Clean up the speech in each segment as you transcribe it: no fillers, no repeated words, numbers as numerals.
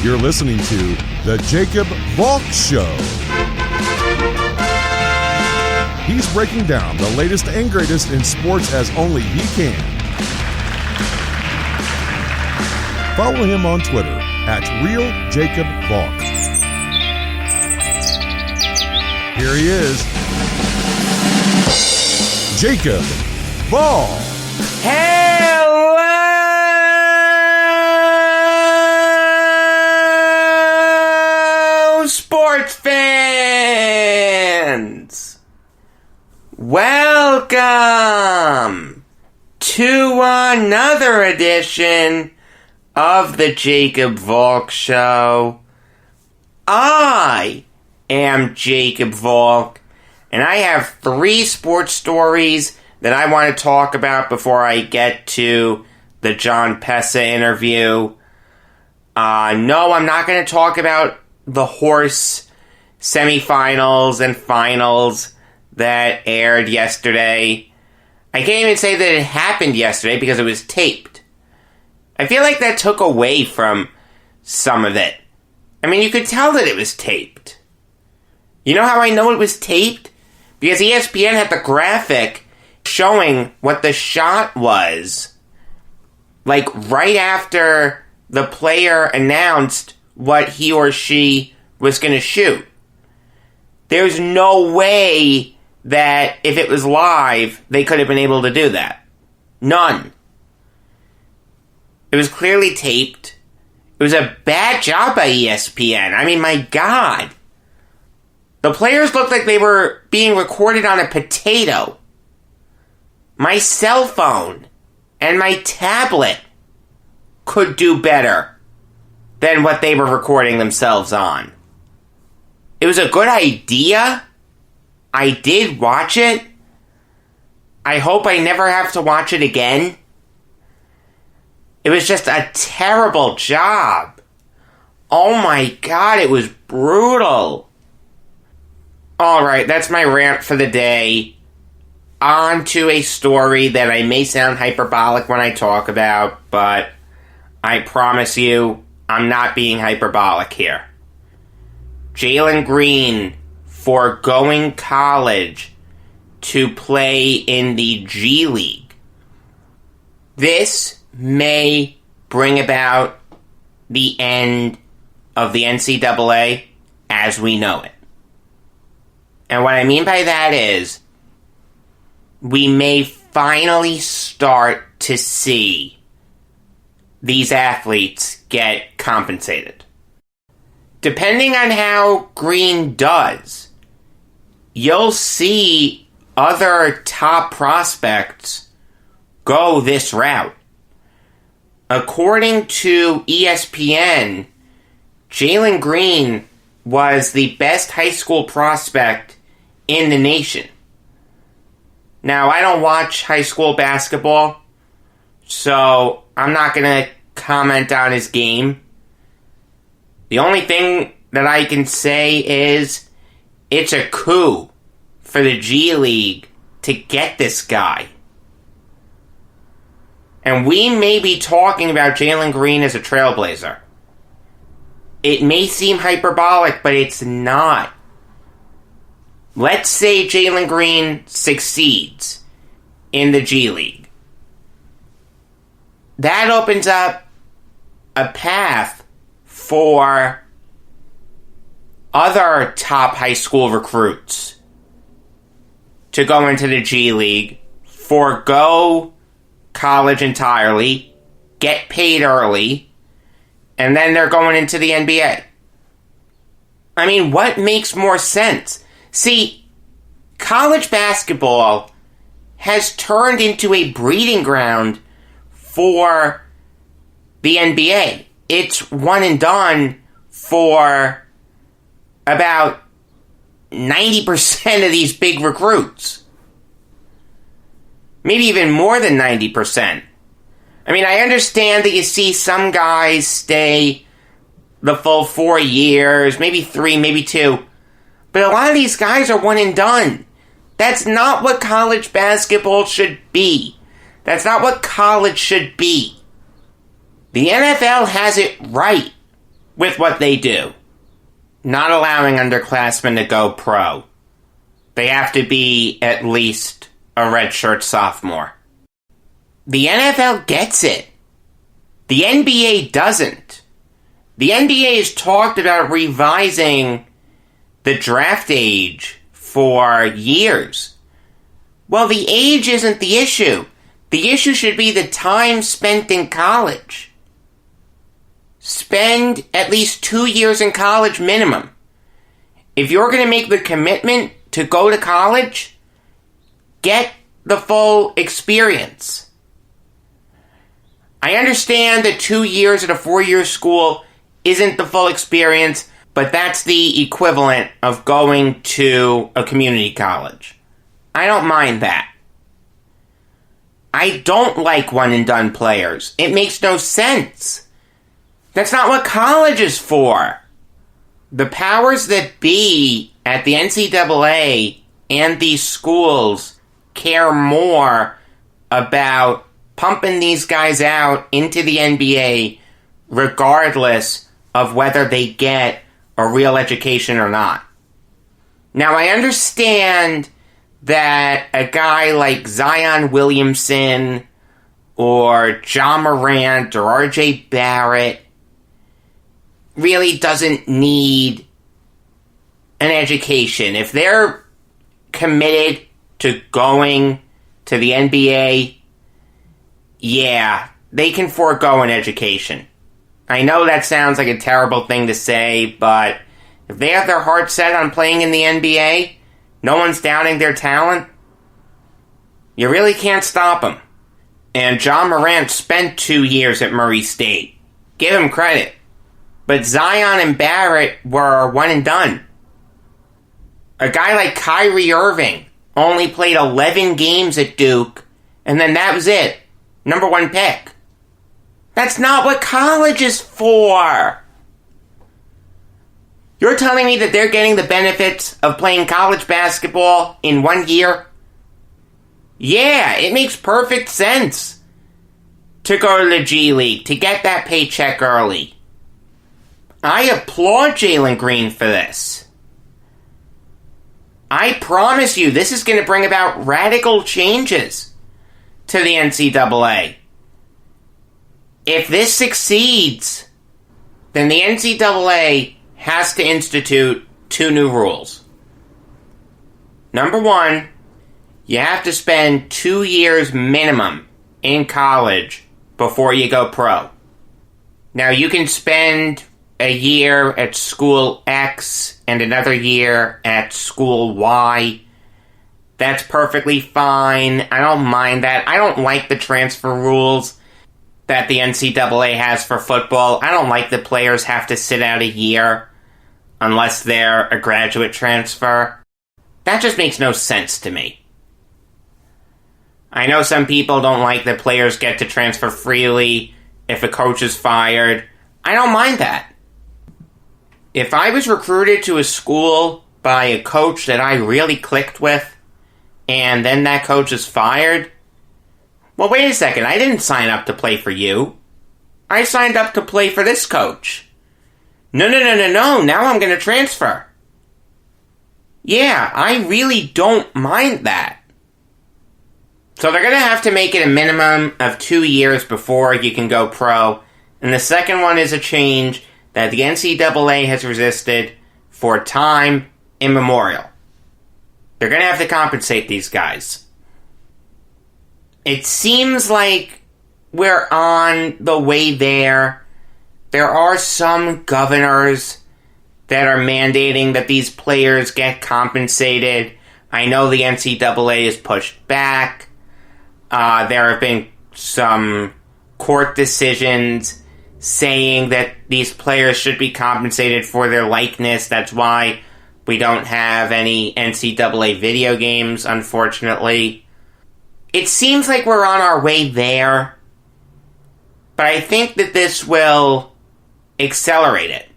You're listening to The Jacob Valk Show. He's breaking down the latest and greatest in sports as only he can. Follow him on Twitter at RealJacobValk. Here he is, Jacob Valk. Hello, sports fans! Welcome to another edition of the Jacob Valk Show. I am Jacob Valk, and I have 3 sports stories that I want to talk about before I get to the Jon Pessah interview. No, I'm not going to talk about the horse semifinals and finals that aired yesterday. I can't even say that it happened yesterday because it was taped. I feel like that took away from some of it. I mean, you could tell that it was taped. You know how I know it was taped? Because ESPN had the graphic showing what the shot was, like right after the player announced what he or she was going to shoot. There's no way that if it was live, they could have been able to do that. None. It was clearly taped. It was a bad job by ESPN. I mean, my God. The players looked like they were being recorded on a potato. My cell phone and my tablet could do better than what they were recording themselves on. It was a good idea. I did watch it. I hope I never have to watch it again. It was just a terrible job. Oh my God, it was brutal. Alright, that's my rant for the day. On to a story that I may sound hyperbolic when I talk about, but I promise you, I'm not being hyperbolic here. Jalen Green foregoing college to play in the G League. This may bring about the end of the NCAA as we know it. And what I mean by that is, we may finally start to see these athletes get compensated. Depending on how Green does, you'll see other top prospects go this route. According to ESPN, Jalen Green was the best high school prospect in the nation. Now, I don't watch high school basketball, so I'm not going to comment on his game. The only thing that I can say is it's a coup for the G League to get this guy. And we may be talking about Jalen Green as a trailblazer. It may seem hyperbolic, but it's not. Let's say Jalen Green succeeds in the G League. That opens up a path for other top high school recruits to go into the G League, forego college entirely, get paid early, and then they're going into the NBA. I mean, what makes more sense? See, college basketball has turned into a breeding ground for the NBA. It's one and done for about 90% of these big recruits. Maybe even more than 90%. I mean, I understand that you see some guys stay the full 4 years, maybe 3, maybe 2. But a lot of these guys are one and done. That's not what college basketball should be. That's not what college should be. The NFL has it right with what they do. Not allowing underclassmen to go pro. They have to be at least a redshirt sophomore. The NFL gets it. The NBA doesn't. The NBA has talked about revising the draft age for years. Well, the age isn't the issue. The issue should be the time spent in college. Spend at least 2 years in college minimum. If you're going to make the commitment to go to college, get the full experience. I understand that 2 years at a 4-year school isn't the full experience, but that's the equivalent of going to a community college. I don't mind that. I don't like one-and-done players. It makes no sense. That's not what college is for. The powers that be at the NCAA and these schools care more about pumping these guys out into the NBA regardless of whether they get a real education or not. Now, I understand that a guy like Zion Williamson or John Morant or RJ Barrett really doesn't need an education. If they're committed to going to the NBA, yeah, they can forego an education. I know that sounds like a terrible thing to say, but if they have their heart set on playing in the NBA, no one's doubting their talent, you really can't stop them. And John Morant spent 2 years at Murray State. Give him credit. But Zion and Barrett were one and done. A guy like Kyrie Irving only played 11 games at Duke, and then that was it. Number 1 pick. That's not what college is for. You're telling me that they're getting the benefits of playing college basketball in 1 year? Yeah, it makes perfect sense to go to the G League, to get that paycheck early. I applaud Jalen Green for this. I promise you, this is going to bring about radical changes to the NCAA. If this succeeds, then the NCAA has to institute 2 new rules. Number 1, you have to spend 2 years minimum in college before you go pro. Now, you can spend a year at school X and another year at school Y. That's perfectly fine. I don't mind that. I don't like the transfer rules that the NCAA has for football. I don't like that players have to sit out a year unless they're a graduate transfer. That just makes no sense to me. I know some people don't like that players get to transfer freely if a coach is fired. I don't mind that. If I was recruited to a school by a coach that I really clicked with, and then that coach is fired, well, wait a second, I didn't sign up to play for you. I signed up to play for this coach. No, now I'm going to transfer. Yeah, I really don't mind that. So they're going to have to make it a minimum of 2 years before you can go pro. And the second one is a change that the NCAA has resisted for time immemorial. They're going to have to compensate these guys. It seems like we're on the way there. There are some governors that are mandating that these players get compensated. I know the NCAA has pushed back. There have been some court decisions saying that these players should be compensated for their likeness. That's why we don't have any NCAA video games, unfortunately. It seems like we're on our way there, but I think that this will accelerate it.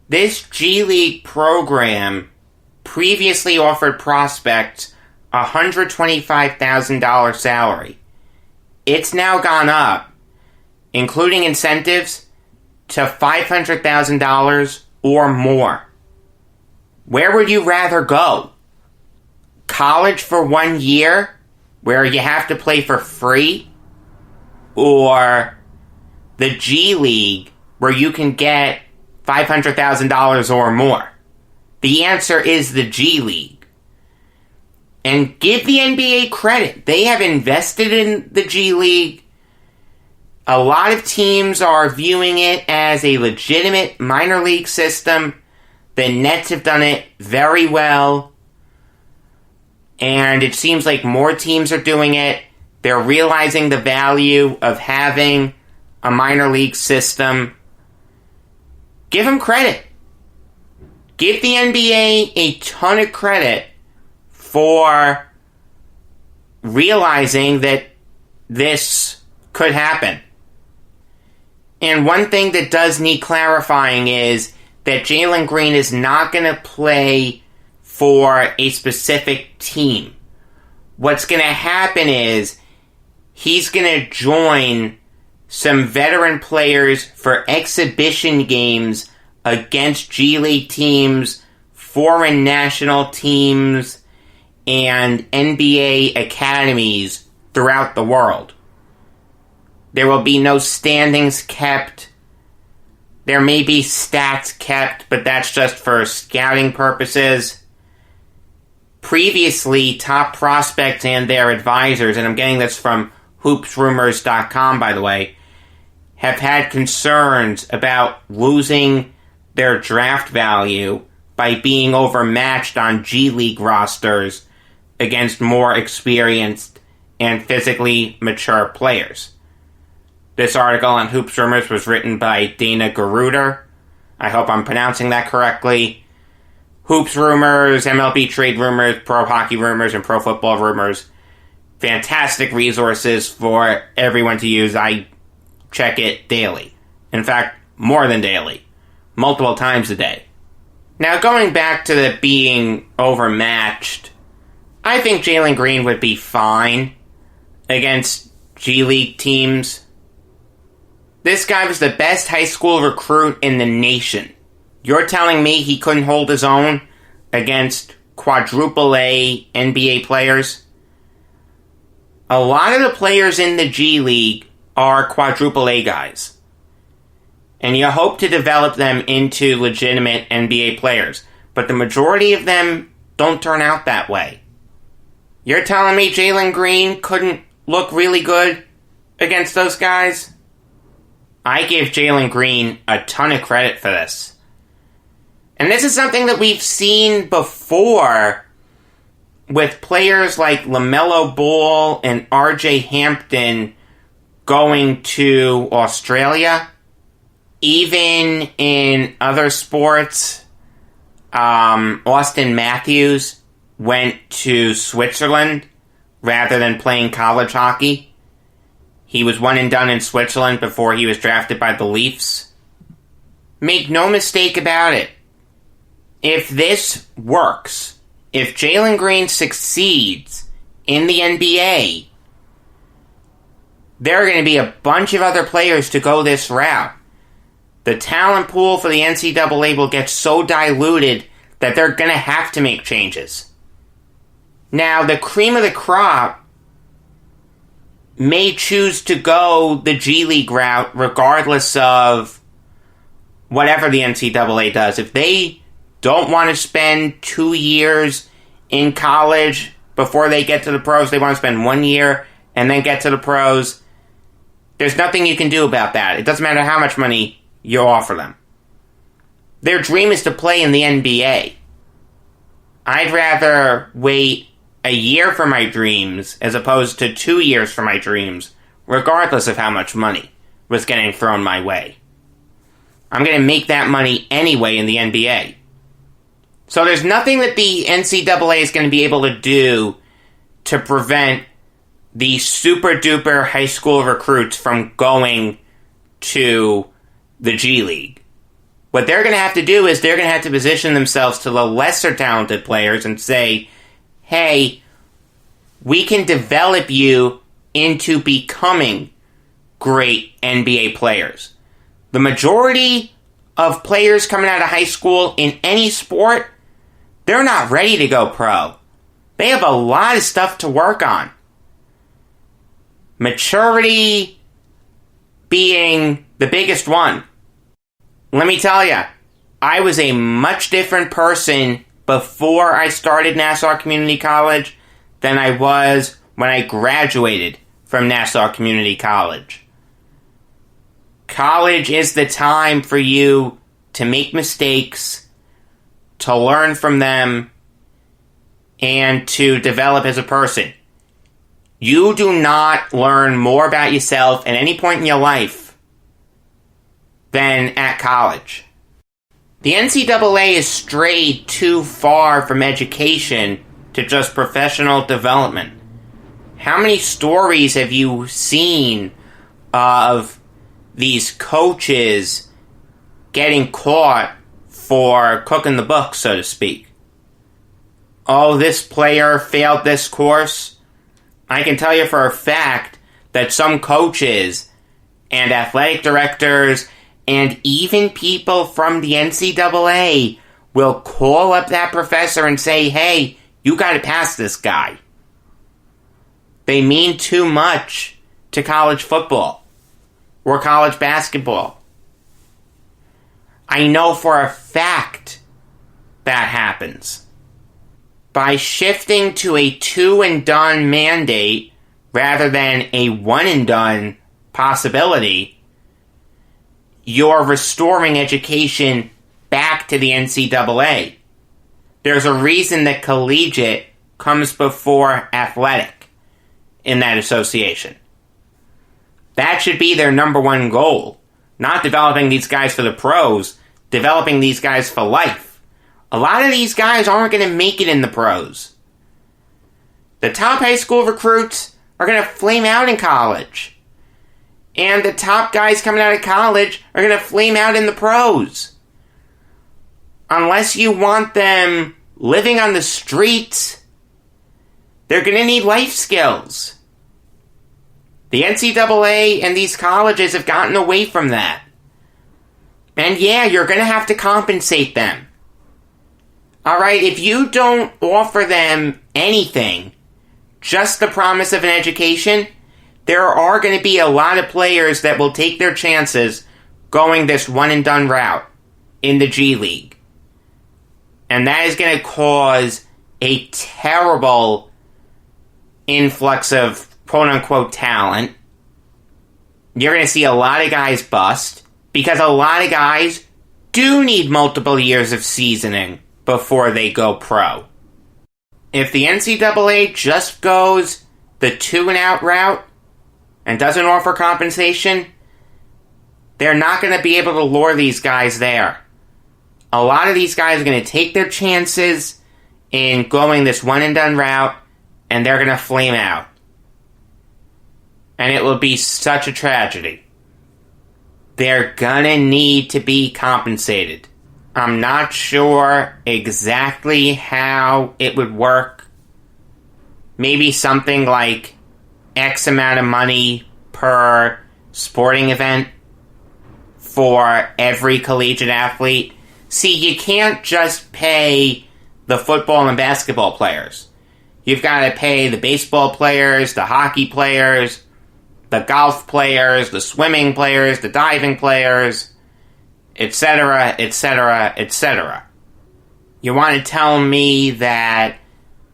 This G League program previously offered prospects a $125,000 salary. It's now gone up, including incentives, to $500,000 or more. Where would you rather go? College for 1 year, where you have to play for free? Or the G League, where you can get $500,000 or more? The answer is the G League. And give the NBA credit. They have invested in the G League. A lot of teams are viewing it as a legitimate minor league system. The Nets have done it very well. And it seems like more teams are doing it. They're realizing the value of having a minor league system. Give them credit. Give the NBA a ton of credit for realizing that this could happen. And one thing that does need clarifying is that Jalen Green is not going to play for a specific team. What's going to happen is he's going to join some veteran players for exhibition games against G League teams, foreign national teams, and NBA academies throughout the world. There will be no standings kept. There may be stats kept, but that's just for scouting purposes. Previously, top prospects and their advisors, and I'm getting this from hoopsrumors.com, by the way, have had concerns about losing their draft value by being overmatched on G League rosters against more experienced and physically mature players. This article on Hoops Rumors was written by Dana Garuder. I hope I'm pronouncing that correctly. Hoops Rumors, MLB Trade Rumors, Pro Hockey Rumors, and Pro Football Rumors. Fantastic resources for everyone to use. I check it daily. In fact, more than daily. Multiple times a day. Now, going back to the being overmatched, I think Jalen Green would be fine against G League teams. This guy was the best high school recruit in the nation. You're telling me he couldn't hold his own against quadruple A NBA players? A lot of the players in the G League are quadruple A guys. And you hope to develop them into legitimate NBA players. But the majority of them don't turn out that way. You're telling me Jalen Green couldn't look really good against those guys? I give Jalen Green a ton of credit for this. And this is something that we've seen before with players like LaMelo Ball and RJ Hampton going to Australia. Even in other sports, Austin Matthews went to Switzerland rather than playing college hockey. He was one and done in Switzerland before he was drafted by the Leafs. Make no mistake about it. If this works, if Jalen Green succeeds in the NBA, there are going to be a bunch of other players to go this route. The talent pool for the NCAA will get so diluted that they're going to have to make changes. Now, the cream of the crop may choose to go the G League route regardless of whatever the NCAA does. If they don't want to spend 2 years in college before they get to the pros, they want to spend 1 year and then get to the pros, there's nothing you can do about that. It doesn't matter how much money you offer them. Their dream is to play in the NBA. I'd rather wait a year for my dreams as opposed to 2 years for my dreams, regardless of how much money was getting thrown my way. I'm going to make that money anyway in the NBA. So there's nothing that the NCAA is going to be able to do to prevent the super duper high school recruits from going to the G League. What they're going to have to do is they're going to have to position themselves to the lesser talented players and say, hey, we can develop you into becoming great NBA players. The majority of players coming out of high school in any sport, they're not ready to go pro. They have a lot of stuff to work on. Maturity being the biggest one. Let me tell you, I was a much different person before I started Nassau Community College than I was when I graduated from Nassau Community College. College is the time for you to make mistakes, to learn from them, and to develop as a person. You do not learn more about yourself at any point in your life than at college. The NCAA has strayed too far from education to just professional development. How many stories have you seen of these coaches getting caught for cooking the books, so to speak? Oh, this player failed this course. I can tell you for a fact that some coaches and athletic directors and even people from the NCAA will call up that professor and say, hey, you gotta pass this guy. They mean too much to college football or college basketball. I know for a fact that happens. By shifting to a two-and-done mandate rather than a one-and-done possibility, you're restoring education back to the NCAA. There's a reason that collegiate comes before athletic in that association. That should be their number one goal. Not developing these guys for the pros, developing these guys for life. A lot of these guys aren't going to make it in the pros. The top high school recruits are going to flame out in college. And the top guys coming out of college are going to flame out in the pros. Unless you want them living on the streets, they're going to need life skills. The NCAA and these colleges have gotten away from that. And yeah, you're going to have to compensate them. Alright, if you don't offer them anything, just the promise of an education, there are going to be a lot of players that will take their chances going this one-and-done route in the G League. And that is going to cause a terrible influx of quote-unquote talent. You're going to see a lot of guys bust, because a lot of guys do need multiple years of seasoning before they go pro. If the NCAA just goes the two-and-out route and doesn't offer compensation, they're not going to be able to lure these guys there. A lot of these guys are going to take their chances in going this one-and-done route, and they're going to flame out. And it will be such a tragedy. They're gonna need to be compensated. I'm not sure exactly how it would work. Maybe something like X amount of money per sporting event for every collegiate athlete. See, you can't just pay the football and basketball players. You've got to pay the baseball players, the hockey players, the golf players, the swimming players, the diving players, etc., etc., etc. You want to tell me that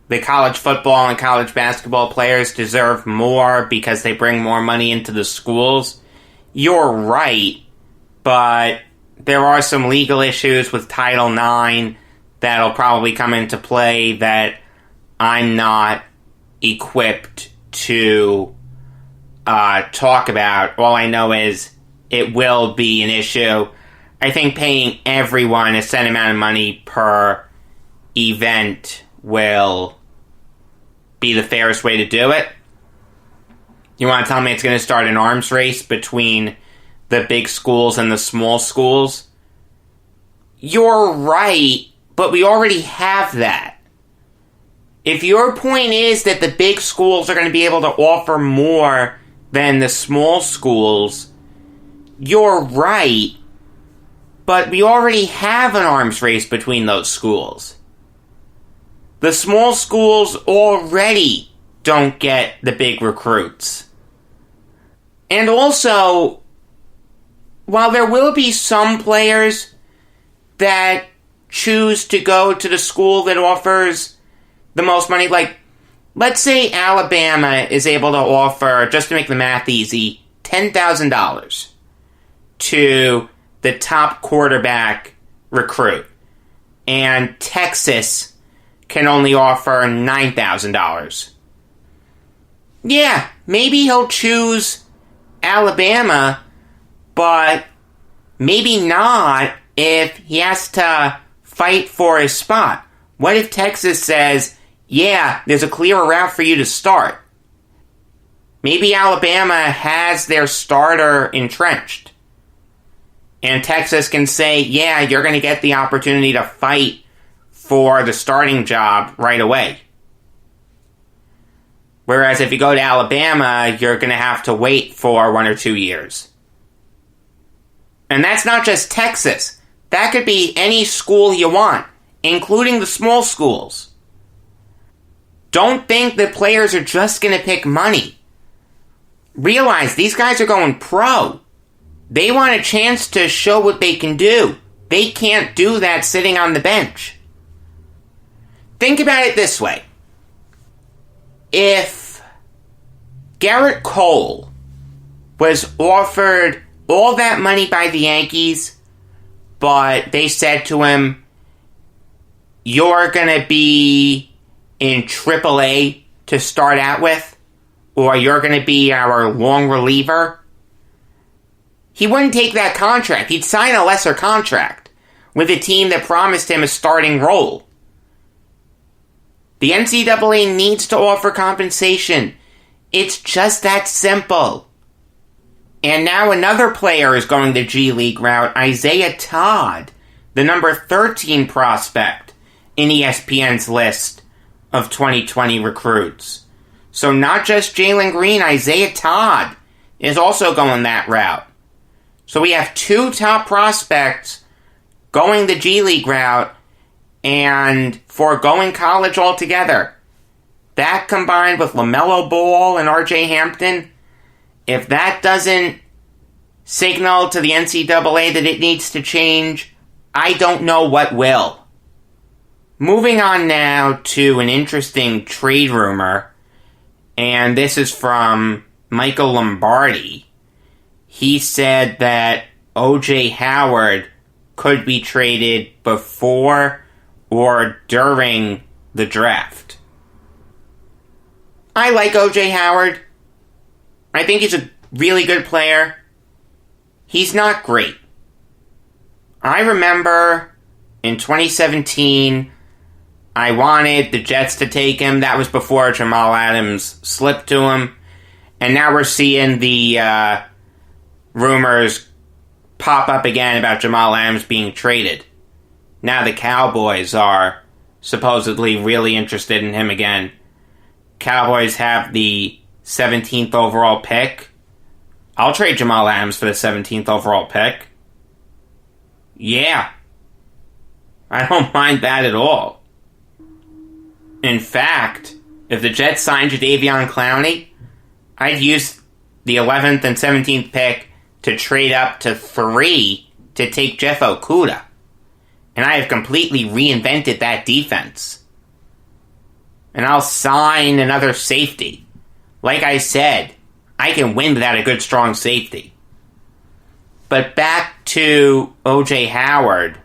the college football and college basketball players deserve more because they bring more money into the schools? You're right, but there are some legal issues with Title IX that'll probably come into play that I'm not equipped to talk about. All I know is it will be an issue. I think paying everyone a set amount of money per event will be the fairest way to do it. You want to tell me it's going to start an arms race between the big schools and the small schools? You're right, but we already have that. If your point is that the big schools are going to be able to offer more than the small schools, you're right, but we already have an arms race between those schools. The small schools already don't get the big recruits. And also, while there will be some players that choose to go to the school that offers the most money, like, let's say Alabama is able to offer, just to make the math easy, $10,000 to the top quarterback recruit, and Texas can only offer $9,000. Yeah, maybe he'll choose Alabama, but maybe not if he has to fight for his spot. What if Texas says, yeah, there's a clear route for you to start? Maybe Alabama has their starter entrenched, and Texas can say, yeah, you're going to get the opportunity to fight for the starting job right away. Whereas if you go to Alabama, you're going to have to wait for 1 or 2 years. And that's not just Texas. That could be any school you want, including the small schools. Don't think that players are just going to pick money. Realize these guys are going pro. They want a chance to show what they can do. They can't do that sitting on the bench. Think about it this way. If Garrett Cole was offered all that money by the Yankees, but they said to him, you're going to be in AAA to start out with, or you're going to be our long reliever, he wouldn't take that contract. He'd sign a lesser contract with a team that promised him a starting role. The NCAA needs to offer compensation. It's just that simple. And now another player is going the G League route, Isaiah Todd, the number 13 prospect in ESPN's list of 2020 recruits. So not just Jalen Green, Isaiah Todd is also going that route. So we have 2 top prospects going the G League route and foregoing college altogether. That combined with LaMelo Ball and RJ Hampton, if that doesn't signal to the NCAA that it needs to change, I don't know what will. Moving on now to an interesting trade rumor, and this is from Michael Lombardi. He said that O.J. Howard could be traded before or during the draft. I like O.J. Howard. I think he's a really good player. He's not great. I remember in 2017, I wanted the Jets to take him. That was before Jamal Adams slipped to him. And now we're seeing the rumors pop up again about Jamal Adams being traded. Now the Cowboys are supposedly really interested in him again. Cowboys have the 17th overall pick. I'll trade Jamal Adams for the 17th overall pick. Yeah. I don't mind that at all. In fact, if the Jets signed Jadeveon Clowney, I'd use the 11th and 17th pick to trade up to 3 to take Jeff Okudah. And I have completely reinvented that defense. And I'll sign another safety. Like I said, I can win without a good, strong safety. But back to O.J. Howard.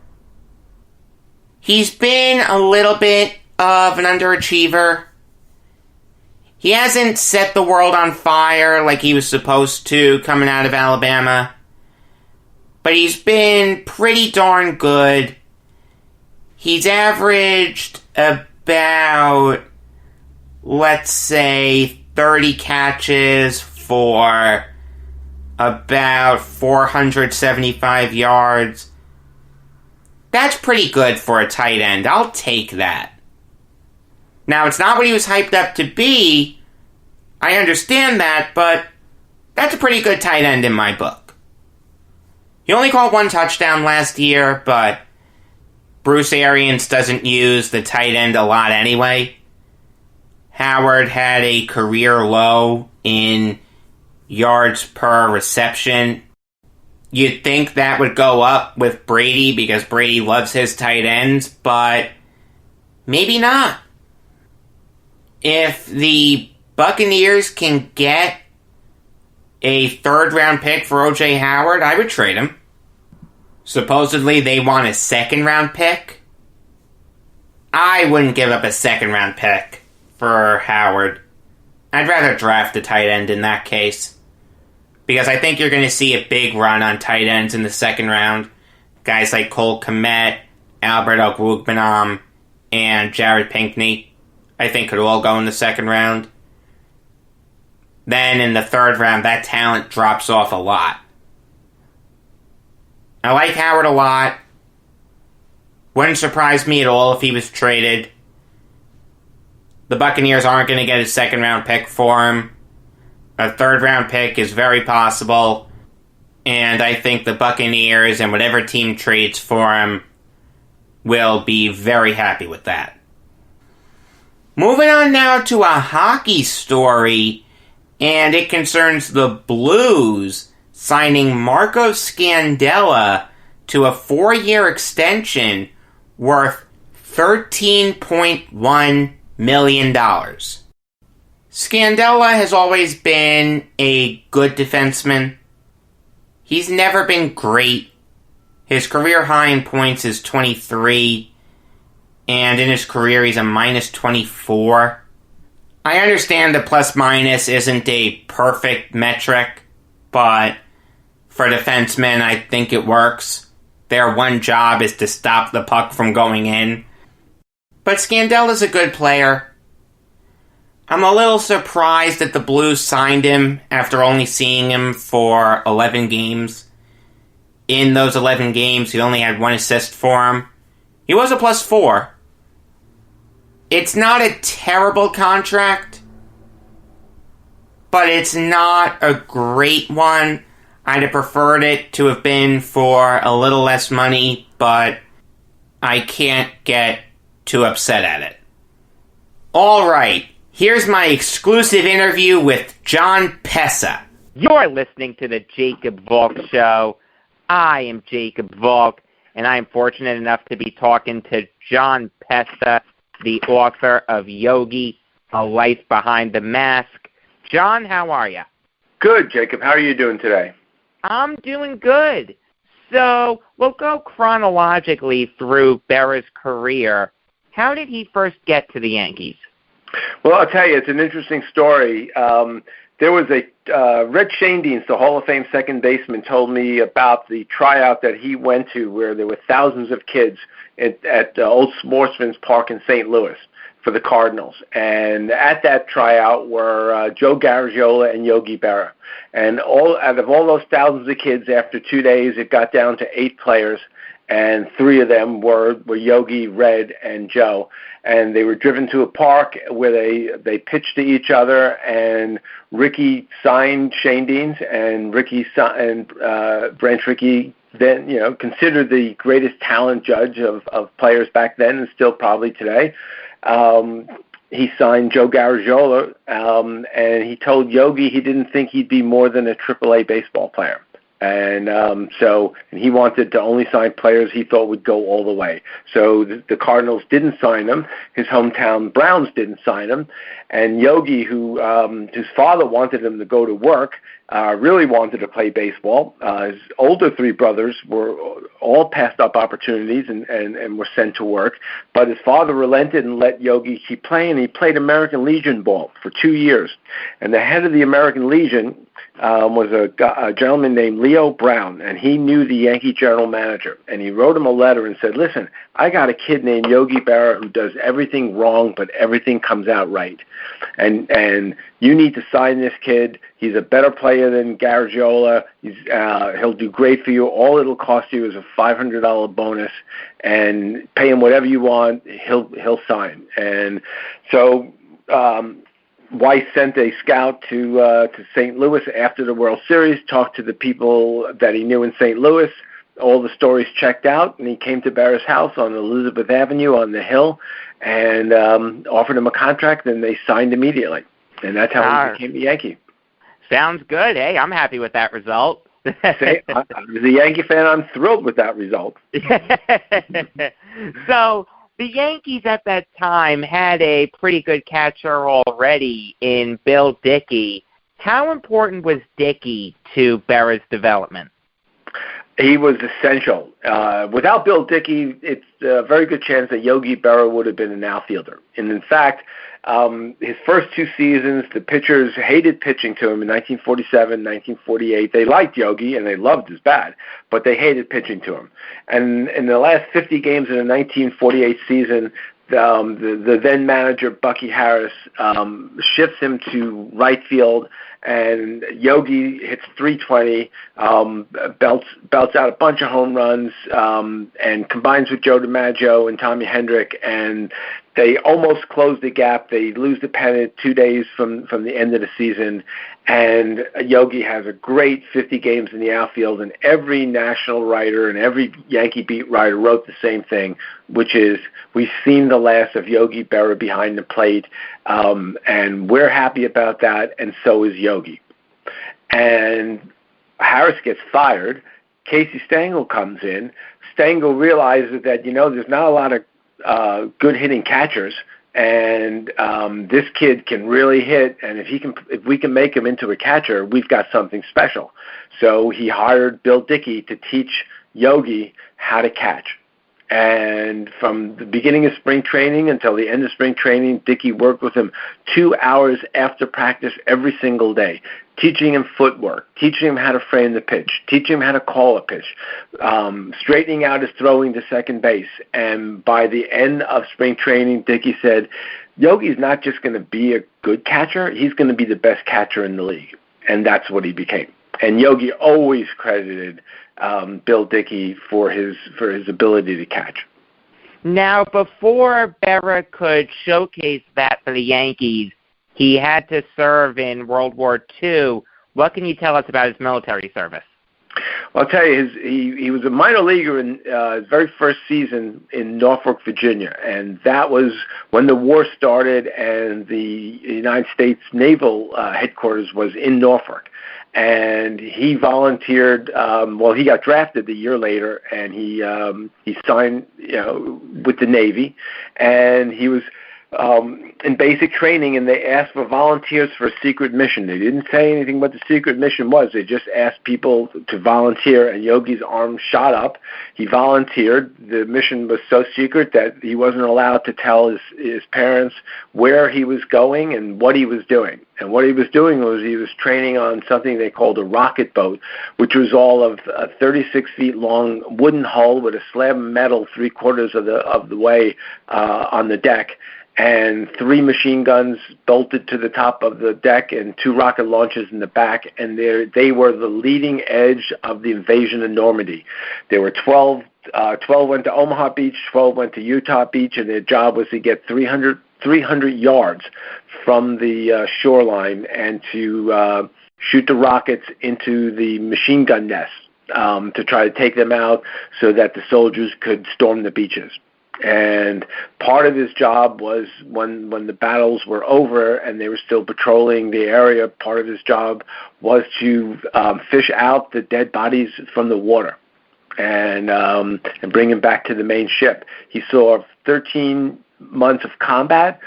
He's been a little bit of an underachiever. He hasn't set the world on fire like he was supposed to coming out of Alabama. But he's been pretty darn good. He's averaged about, let's say, 30 catches for about 475 yards. That's pretty good for a tight end. I'll take that. Now, it's not what he was hyped up to be. I understand that, but that's a pretty good tight end in my book. He only caught one touchdown last year, but Bruce Arians doesn't use the tight end a lot anyway. Howard had a career low in yards per reception. You'd think that would go up with Brady because Brady loves his tight ends, but maybe not. If the Buccaneers can get a third-round pick for O.J. Howard, I would trade him. Supposedly they want a second-round pick. I wouldn't give up a second-round pick for Howard. I'd rather draft a tight end in that case. Because I think you're going to see a big run on tight ends in the second round. Guys like Cole Kmet, Albert Okwuegbunam, and Jared Pinkney, I think could all go in the second round. Then in the third round, that talent drops off a lot. I like Howard a lot. Wouldn't surprise me at all if he was traded. The Buccaneers aren't going to get a second round pick for him. A third round pick is very possible. And I think the Buccaneers and whatever team trades for him will be very happy with that. Moving on now to a hockey story, and it concerns the Blues signing Marco Scandella to a 4-year extension worth $13.1 million. Scandella has always been a good defenseman. He's never been great. His career high in points is 23, and in his career he's a minus 24. I understand the plus-minus isn't a perfect metric, but for defensemen, I think it works. Their one job is to stop the puck from going in. But Scandella's a good player. I'm a little surprised that the Blues signed him after only seeing him for 11 games. In those 11 games, he only had one assist for him. He was a +4. It's not a terrible contract, but it's not a great one. I'd have preferred it to have been for a little less money, but I can't get too upset at it. Alright, here's my exclusive interview with Jon Pessah. You're listening to the Jacob Valk Show. I am Jacob Valk, and I am fortunate enough to be talking to Jon Pessah, the author of Yogi, A Life Behind the Mask. Jon, how are you? Good, Jacob. How are you doing today? I'm doing good. So, we'll go chronologically through Berra's career. How did he first get to the Yankees? Well, I'll tell you, it's an interesting story. There was Red Schoendienst, the Hall of Fame second baseman, told me about the tryout that he went to where there were thousands of kids at Old Sportsman's Park in St. Louis for the Cardinals. And at that tryout were Joe Garagiola and Yogi Berra. And out of all those thousands of kids, after 2 days, it got down to 8 players. And 3 of them were Yogi, Red, and Joe. And they were driven to a park where they pitched to each other, and Ricky signed Schoendienst, and Branch Rickey then, considered the greatest talent judge of players back then and still probably today. He signed Joe Garagiola, and he told Yogi he didn't think he'd be more than a AAA baseball player. And he wanted to only sign players he thought would go all the way. So the Cardinals didn't sign him. His hometown Browns didn't sign him. And Yogi, whose father wanted him to go to work, really wanted to play baseball. His older 3 brothers were all passed up opportunities and were sent to work. But his father relented and let Yogi keep playing. He played American Legion ball for 2 years. And the head of the American Legion was a gentleman named Leo Brown, and he knew the Yankee general manager. And he wrote him a letter and said, listen, I got a kid named Yogi Berra who does everything wrong, but everything comes out right. And you need to sign this kid. He's a better player than Garagiola. He'll do great for you. All it'll cost you is a $500 bonus, and pay him whatever you want. He'll sign. And so Weiss sent a scout to St. Louis after the World Series, talked to the people that he knew in St. Louis. All the stories checked out, and he came to Berra's house on Elizabeth Avenue on the Hill and offered him a contract, and they signed immediately. And that's how he became a Yankee. Sounds good. Hey, I'm happy with that result. As a Yankee fan, I'm thrilled with that result. So the Yankees at that time had a pretty good catcher already in Bill Dickey. How important was Dickey to Berra's development? He was essential. Without Bill Dickey, it's a very good chance that Yogi Berra would have been an outfielder. And in fact, his first 2 seasons, the pitchers hated pitching to him in 1947, 1948. They liked Yogi, and they loved his bat, but they hated pitching to him. And in the last 50 games in the 1948 season, the then manager, Bucky Harris, shifts him to right field, and Yogi hits .320, belts out a bunch of home runs, and combines with Joe DiMaggio and Tommy Hendrick, and they almost close the gap. They lose the pennant 2 days from the end of the season, and Yogi has a great 50 games in the outfield, and every national writer and every Yankee beat writer wrote the same thing, which is, we've seen the last of Yogi Berra behind the plate, and we're happy about that, and so is Yogi. And Harris gets fired. Casey Stengel comes in. Stengel realizes that, there's not a lot of good hitting catchers, and this kid can really hit, and if we can make him into a catcher, we've got something special. So he hired Bill Dickey to teach Yogi how to catch. And from the beginning of spring training until the end of spring training, Dickey worked with him 2 hours after practice every single day, teaching him footwork, teaching him how to frame the pitch, teaching him how to call a pitch, straightening out his throwing to second base. And by the end of spring training, Dickey said, Yogi's not just going to be a good catcher, he's going to be the best catcher in the league. And that's what he became. And Yogi always credited Bill Dickey for his ability to catch. Now, before Berra could showcase that for the Yankees, he had to serve in World War II. What can you tell us about his military service? Well, I'll tell you, he was a minor leaguer in his very first season in Norfolk, Virginia, and that was when the war started and the United States Naval headquarters was in Norfolk. And he volunteered. He got drafted a year later, and he signed, with the Navy, and he was in basic training, and they asked for volunteers for a secret mission. They didn't say anything what the secret mission was. They just asked people to volunteer, and Yogi's arm shot up. He volunteered. The mission was so secret that he wasn't allowed to tell his parents where he was going and what he was doing. And what he was doing was he was training on something they called a rocket boat, which was all of a 36 feet long wooden hull with a slab of metal 3/4 of the way on the deck, and 3 machine guns bolted to the top of the deck and 2 rocket launchers in the back. And they were the leading edge of the invasion of Normandy. There were 12 went to Omaha Beach, 12 went to Utah Beach, and their job was to get 300 yards from the shoreline and to shoot the rockets into the machine gun nests to try to take them out so that the soldiers could storm the beaches. And part of his job was when the battles were over and they were still patrolling the area, part of his job was to fish out the dead bodies from the water and bring them back to the main ship. He saw 13 months of combat,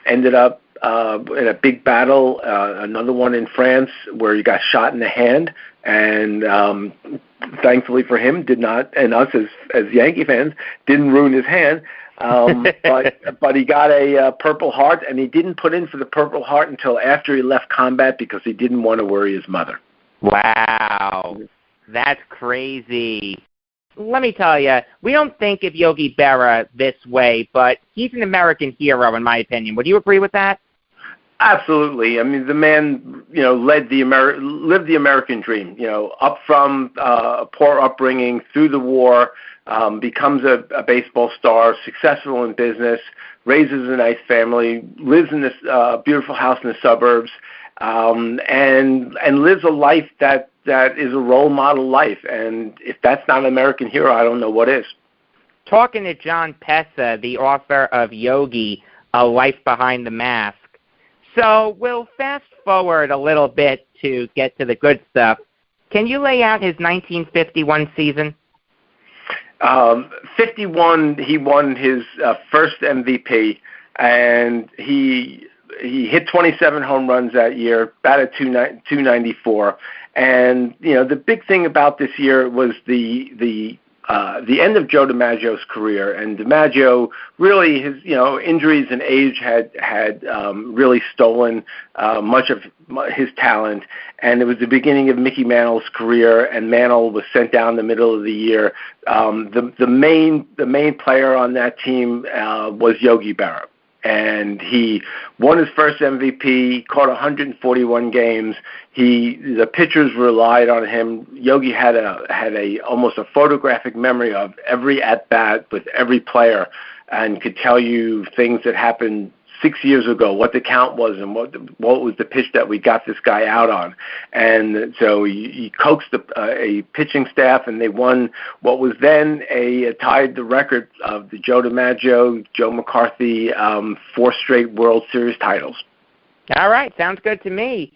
ended up in a big battle, another one in France where he got shot in the hand, and thankfully for him, did not, and us as Yankee fans, didn't ruin his hand. But he got a Purple Heart, and he didn't put in for the Purple Heart until after he left combat because he didn't want to worry his mother. Wow, that's crazy. Let me tell you, we don't think of Yogi Berra this way, but he's an American hero in my opinion. Would you agree with that? Absolutely. I mean, the man, lived the American dream. Up from a poor upbringing, through the war, becomes a baseball star, successful in business, raises a nice family, lives in this beautiful house in the suburbs, and lives a life that is a role model life. And if that's not an American hero, I don't know what is. Talking to Jon Pessah, the author of Yogi, A Life Behind the Mask. So we'll fast forward a little bit to get to the good stuff. Can you lay out his 1951 season? 51, he won his first MVP, and he hit 27 home runs that year, batted 294. And the big thing about this year was the end of Joe DiMaggio's career. And DiMaggio, really, his injuries and age had really stolen much of his talent. And it was the beginning of Mickey Mantle's career, and Mantle was sent down the middle of the year. The main player on that team was Yogi Berra. And he won his first MVP, caught 141 games. The pitchers relied on him. Yogi had almost a photographic memory of every at bat with every player, and could tell you things that happened 6 years ago, what the count was, and what was the pitch that we got this guy out on. And so he coaxed a pitching staff, and they won what was then tied the record of the Joe DiMaggio, Joe McCarthy 4 straight World Series titles. All right, sounds good to me.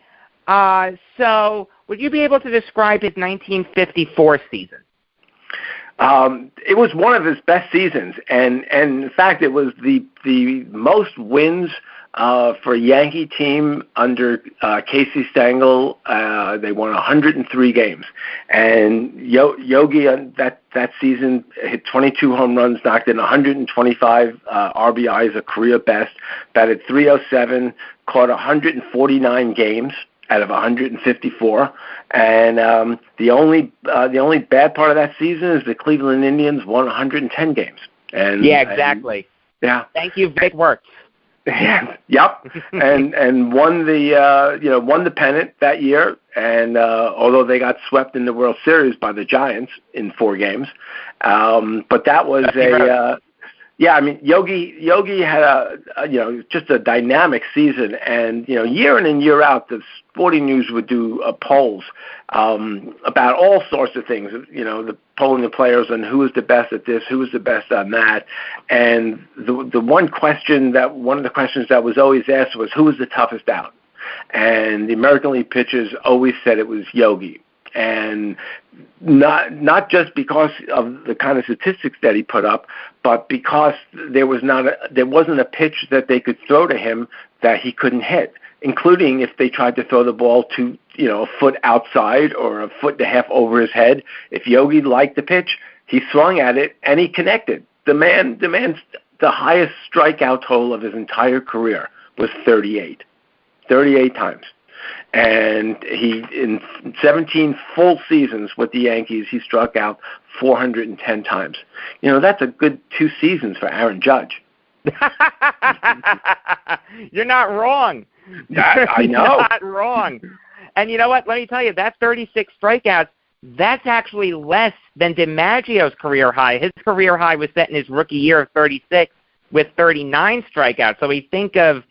So would you be able to describe his 1954 season? It was one of his best seasons, and in fact, it was the most wins for a Yankee team under Casey Stengel. They won 103 games, and Yogi that season hit 22 home runs, knocked in 125 RBIs, a career best, batted .307, caught 149 games out of 154, and the only bad part of that season is the Cleveland Indians won 110 games. And yeah, exactly. Yeah. Thank you. Big work. Yeah. Yep. and won the pennant that year. And although they got swept in the World Series by the Giants in 4 games, but that was yeah, I mean, Yogi had just a dynamic season, and year in and year out, the Sporting News would do polls about all sorts of things. The polling the players on who was the best at this, who was the best on that, and one of the questions that was always asked was who was the toughest out, and the American League pitchers always said it was Yogi. And not just because of the kind of statistics that he put up, but because there wasn't a pitch that they could throw to him that he couldn't hit, including if they tried to throw the ball to a foot outside or a foot and a half over his head. If Yogi liked the pitch, he swung at it and he connected. The man's the highest strikeout total of his entire career was 38 times. And he, in 17 full seasons with the Yankees, he struck out 410 times. That's a good 2 seasons for Aaron Judge. You're not wrong. I know. You're not wrong. And you know what? Let me tell you, that 36 strikeouts, that's actually less than DiMaggio's career high. His career high was set in his rookie year of 36 with 39 strikeouts. So we think of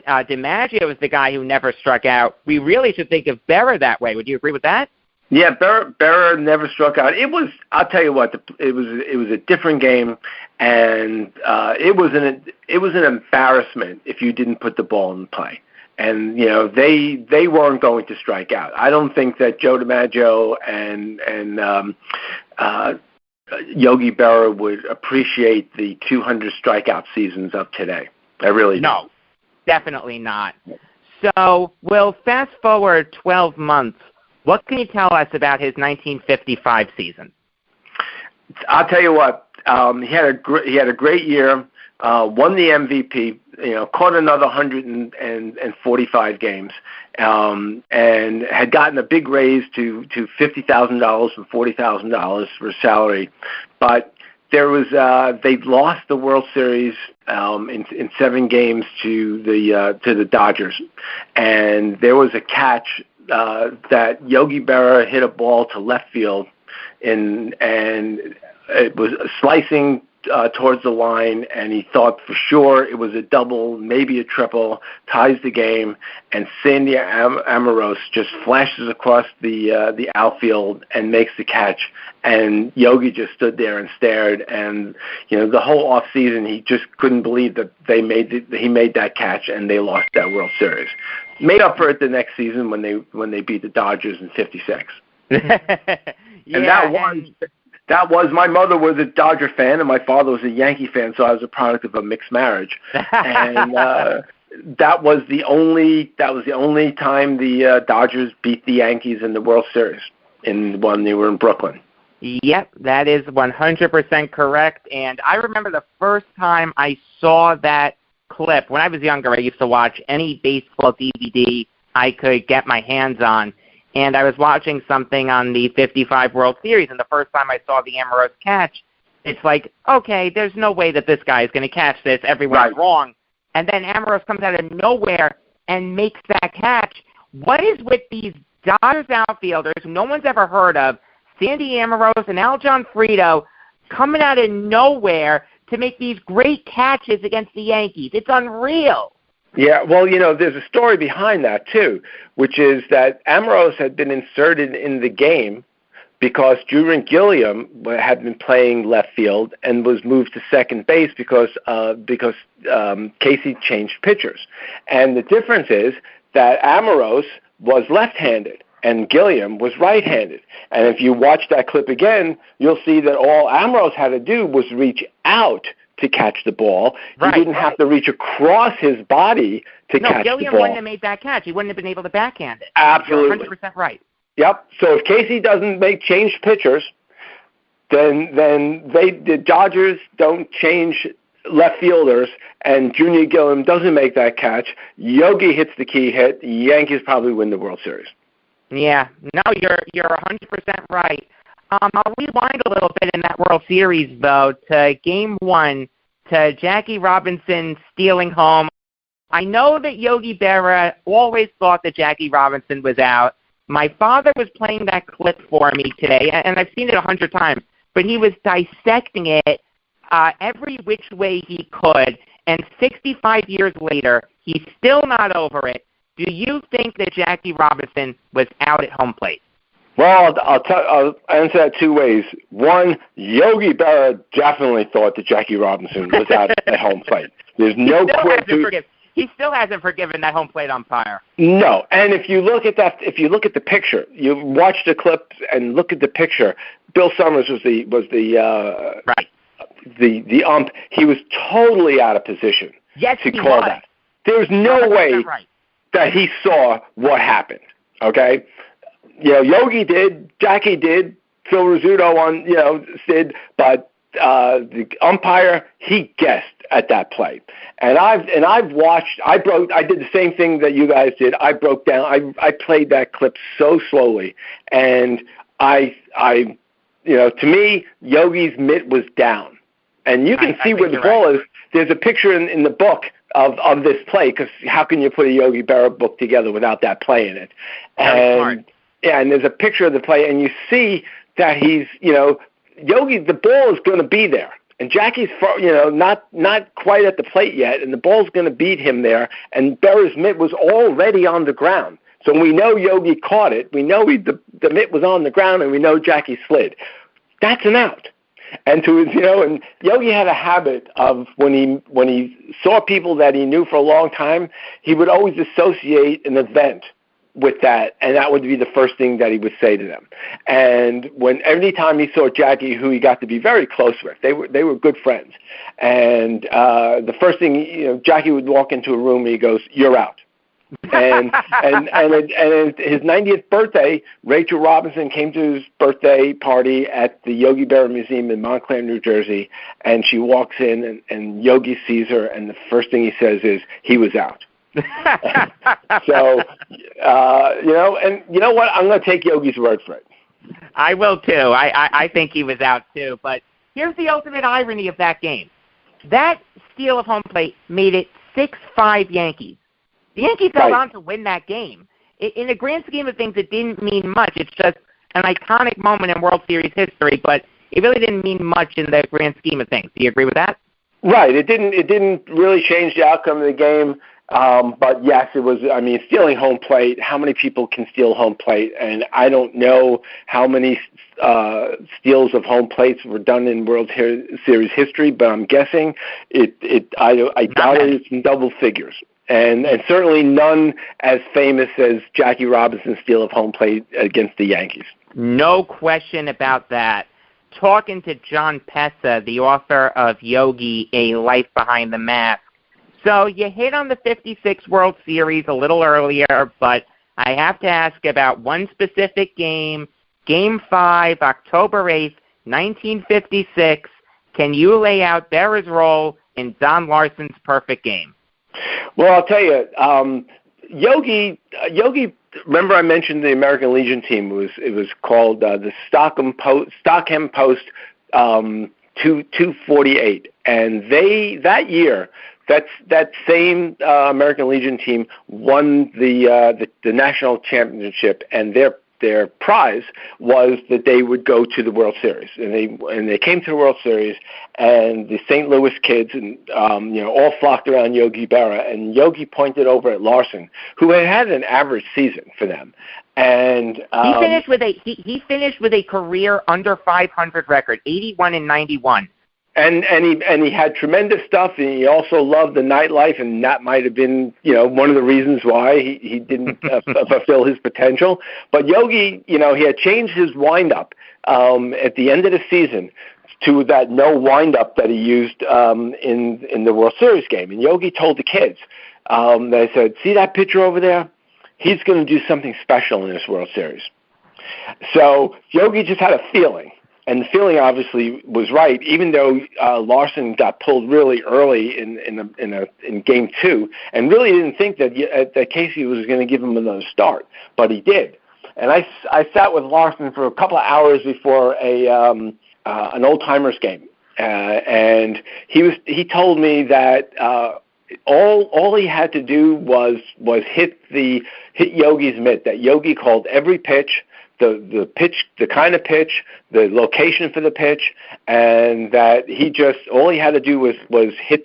DiMaggio is the guy who never struck out. We really should think of Berra that way. Would you agree with that? Yeah, Berra never struck out. I'll tell you what, it was a different game, and it was an embarrassment if you didn't put the ball in play. And they weren't going to strike out. I don't think that Joe DiMaggio and Yogi Berra would appreciate the 200 strikeout seasons of today. I really don't. No. Definitely not. So we'll fast forward 12 months. What can you tell us about his 1955 season? I'll tell you what. He had a great year. Won the MVP. Caught another 145 games, and had gotten a big raise to $50,000 from $40,000 for salary. But there was they lost the World Series in 7 games to the Dodgers, and there was a catch that Yogi Berra hit a ball to left field, and it was slicing towards the line, and he thought for sure it was a double, maybe a triple, ties the game, and Sandy Amoros just flashes across the outfield and makes the catch, and Yogi just stood there and stared, and the whole off season he just couldn't believe that he made that catch and they lost that World Series. Made up for it the next season when they beat the Dodgers in '56. And that was my mother was a Dodger fan and my father was a Yankee fan, so I was a product of a mixed marriage. And that was the only time the Dodgers beat the Yankees in the World Series when they were in Brooklyn. Yep, that is 100% correct. And I remember the first time I saw that clip. When I was younger, I used to watch any baseball DVD I could get my hands on. And I was watching something on the 55 World Series, and the first time I saw the Amoros catch, it's like, okay, there's no way that this guy is going to catch this. Everyone's wrong. And then Amoros comes out of nowhere and makes that catch. What is with these Dodgers outfielders who no one's ever heard of, Sandy Amoros and Aljon Frito, coming out of nowhere to make these great catches against the Yankees? It's unreal. Yeah, well, there's a story behind that, too, which is that Amoros had been inserted in the game because Julian Gilliam had been playing left field and was moved to second base because Casey changed pitchers. And the difference is that Amoros was left-handed and Gilliam was right-handed. And if you watch that clip again, you'll see that all Amoros had to do was reach out to catch the ball. He didn't have to reach across his body to catch the ball. No, Gilliam wouldn't have made that catch. He wouldn't have been able to backhand it. Absolutely. You're 100% right. Yep. So if Casey doesn't make changed pitchers, then the Dodgers don't change left fielders, and Junior Gilliam doesn't make that catch. Yogi hits the key hit. The Yankees probably win the World Series. Yeah. No, you're 100% right. I'll rewind a little bit in that World Series, though, to Game 1, to Jackie Robinson stealing home. I know that Yogi Berra always thought that Jackie Robinson was out. My father was playing that clip for me today, and I've seen it 100 times, but he was dissecting it every which way he could, and 65 years later, he's still not over it. Do you think that Jackie Robinson was out at home plate? Well, I'll answer that 2 ways. One, Yogi Berra definitely thought that Jackie Robinson was out at home plate. There's no question. He still hasn't forgiven that home plate umpire. No, and if you look at the picture, you watch the clip and look at the picture. Bill Summers was the ump. He was totally out of position. Yes, to call that. There's no way that he saw what happened. Okay. Yogi did, Jackie did, Phil Rizzuto did, but the umpire, he guessed at that play. And I've watched. I did the same thing that you guys did. I broke down. I played that clip so slowly, and to me, Yogi's mitt was down, and you can see where the ball is. There's a picture in the book of this play, because how can you put a Yogi Berra book together without that play in it? And yeah, and there's a picture of the play, and you see that he's, Yogi, the ball is going to be there. And Jackie's, not quite at the plate yet, and the ball's going to beat him there, and Berra's mitt was already on the ground. So we know Yogi caught it. We know the mitt was on the ground, and we know Jackie slid. That's an out. And and Yogi had a habit of when he saw people that he knew for a long time, he would always associate an event with that, and that would be the first thing that he would say to them. And every time he saw Jackie, who he got to be very close with, they were good friends. And the first thing, Jackie would walk into a room and he goes, "You're out." and his 90th birthday, Rachel Robinson came to his birthday party at the Yogi Berra Museum in Montclair, New Jersey, and she walks in and Yogi sees her, and the first thing he says is, "He was out." So, and you know what? I'm going to take Yogi's word for it. I will too. I think he was out too, but here's the ultimate irony of that game. That steal of home plate made it 6-5 Yankees. The Yankees held on to win that game. In the grand scheme of things, it didn't mean much. It's just an iconic moment in World Series history, but it really didn't mean much in the grand scheme of things. Do you agree with that? Right. It didn't really change the outcome of the game. But yes, it was. I mean, stealing home plate. How many people can steal home plate? And I don't know how many steals of home plates were done in World Series history, but I'm guessing I doubt it's in double figures. And certainly none as famous as Jackie Robinson's steal of home plate against the Yankees. No question about that. Talking to Jon Pessah, the author of Yogi, A Life Behind the Mask. So you hit on the 56 World Series a little earlier, but I have to ask about one specific game, Game 5, October 8th, 1956. Can you lay out Berra's role in Don Larsen's perfect game? Well, I'll tell you, Yogi. Remember, I mentioned the American Legion team. It was called the Stockham Post 248, and that year, that same American Legion team won the national championship, and their prize was that they would go to the World Series, and they came to the World Series, and the St. Louis kids and all flocked around Yogi Berra, and Yogi pointed over at Larsen, who had an average season for them, and he finished with a career under 500 record, 81-91. And he had tremendous stuff, and he also loved the nightlife, and that might have been one of the reasons why he didn't fulfill his potential. But Yogi, he had changed his windup at the end of the season to that no windup that he used in the World Series game. And Yogi told the kids, they said, "See that pitcher over there? He's going to do something special in this World Series." So Yogi just had a feeling. And the feeling obviously was right, even though Larsen got pulled really early in Game 2, and really didn't think that Casey was going to give him another start, but he did. And I sat with Larsen for a couple of hours before an old timers game, and he told me that all he had to do was hit Yogi's mitt. That Yogi called every pitch. The pitch, the kind of pitch, the location for the pitch, and that all he had to do was hit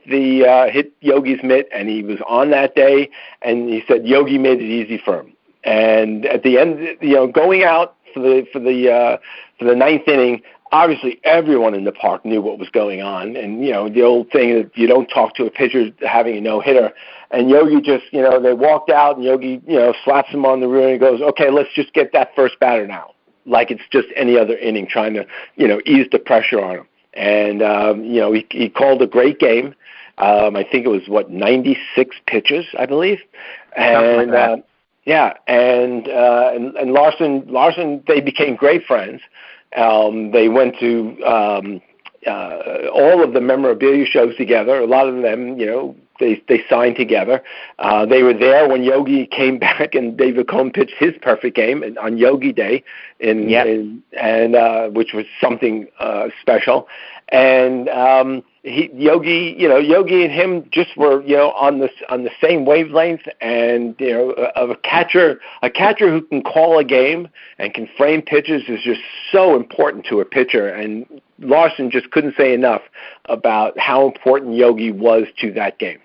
Yogi's mitt, and he was on that day, and he said Yogi made it easy for him. And at the end, going out for the ninth inning, obviously everyone in the park knew what was going on, and the old thing that you don't talk to a pitcher having a no-hitter. And Yogi just, they walked out, and Yogi, slaps him on the rear and goes, "Okay, let's just get that first batter now," like it's just any other inning, trying to, ease the pressure on him. And he called a great game. I think it was 96 pitches, I believe, and and Larsen, they became great friends. They went to all of the memorabilia shows together. A lot of them, they signed together. They were there when Yogi came back and David Cohn pitched his perfect game on Yogi Day, which was something special. And Yogi and him just were on the same wavelength, and a catcher who can call a game and can frame pitches is just so important to a pitcher. And Larsen just couldn't say enough about how important Yogi was to that game.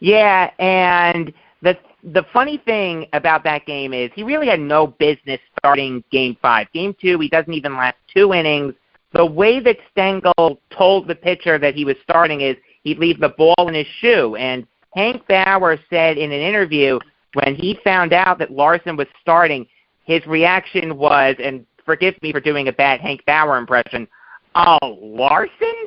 Yeah, and the funny thing about that game is he really had no business starting Game 5. Game 2, he doesn't even last 2 innings. The way that Stengel told the pitcher that he was starting is he'd leave the ball in his shoe. And Hank Bauer said in an interview when he found out that Larsen was starting, his reaction was, and forgive me for doing a bad Hank Bauer impression, "Oh, Larsen?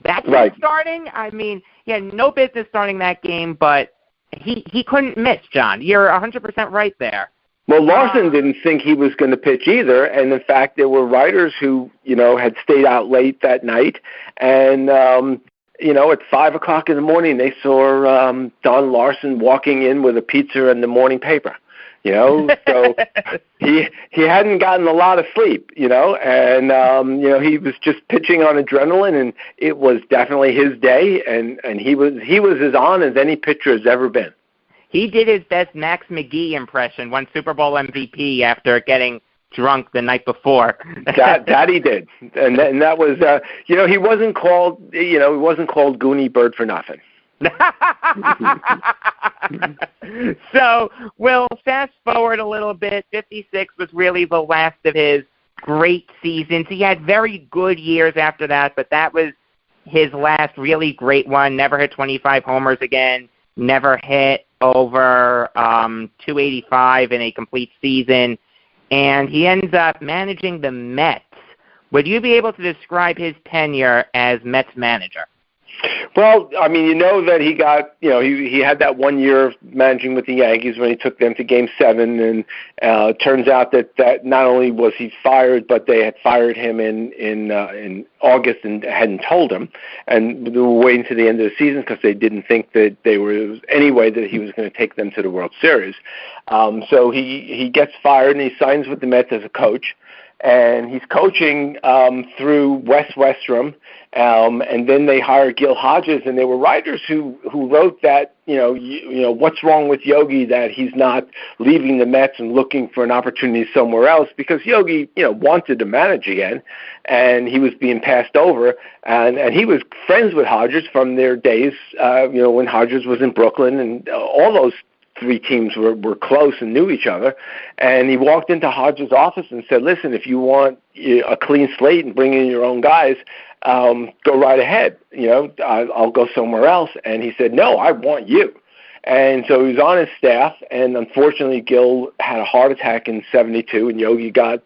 That's right. Starting?" I mean, he had no business starting that game, but he couldn't miss, John. You're 100% right there. Well, Larsen didn't think he was going to pitch either, and in fact, there were writers who, had stayed out late that night, and, at 5 o'clock in the morning, they saw Don Larsen walking in with a pizza and the morning paper. So he hadn't gotten a lot of sleep, and he was just pitching on adrenaline, and it was definitely his day, and he was as on as any pitcher has ever been. He did his best Max McGee impression, won Super Bowl MVP after getting drunk the night before. that he did, and that was he wasn't called Goonie Bird for nothing. So we'll fast forward a little bit. 56 was really the last of his great seasons. He had very good years after that, but that was his last really great one. Never hit 25 homers again. Never hit over 285 in a complete season. And he ends up managing the Mets. Would you be able to describe his tenure as Mets manager? Well, I mean, that he got, he had that 1 year managing with the Yankees when he took them to Game 7, and turns out that not only was he fired, but they had fired him in August and hadn't told him, and they were waiting to the end of the season because they didn't think that there was any way that he was going to take them to the World Series. So he gets fired and he signs with the Mets as a coach. And he's coaching through Wes Westrom, and then they hire Gil Hodges, and there were writers who wrote that what's wrong with Yogi that he's not leaving the Mets and looking for an opportunity somewhere else, because Yogi wanted to manage again, and he was being passed over, and he was friends with Hodges from their days when Hodges was in Brooklyn, and all those three teams were close and knew each other. And he walked into Hodges' office and said, listen, if you want a clean slate and bring in your own guys, go right ahead. I'll go somewhere else. And he said, no, I want you. And so he was on his staff, and unfortunately Gil had a heart attack in 72, and Yogi got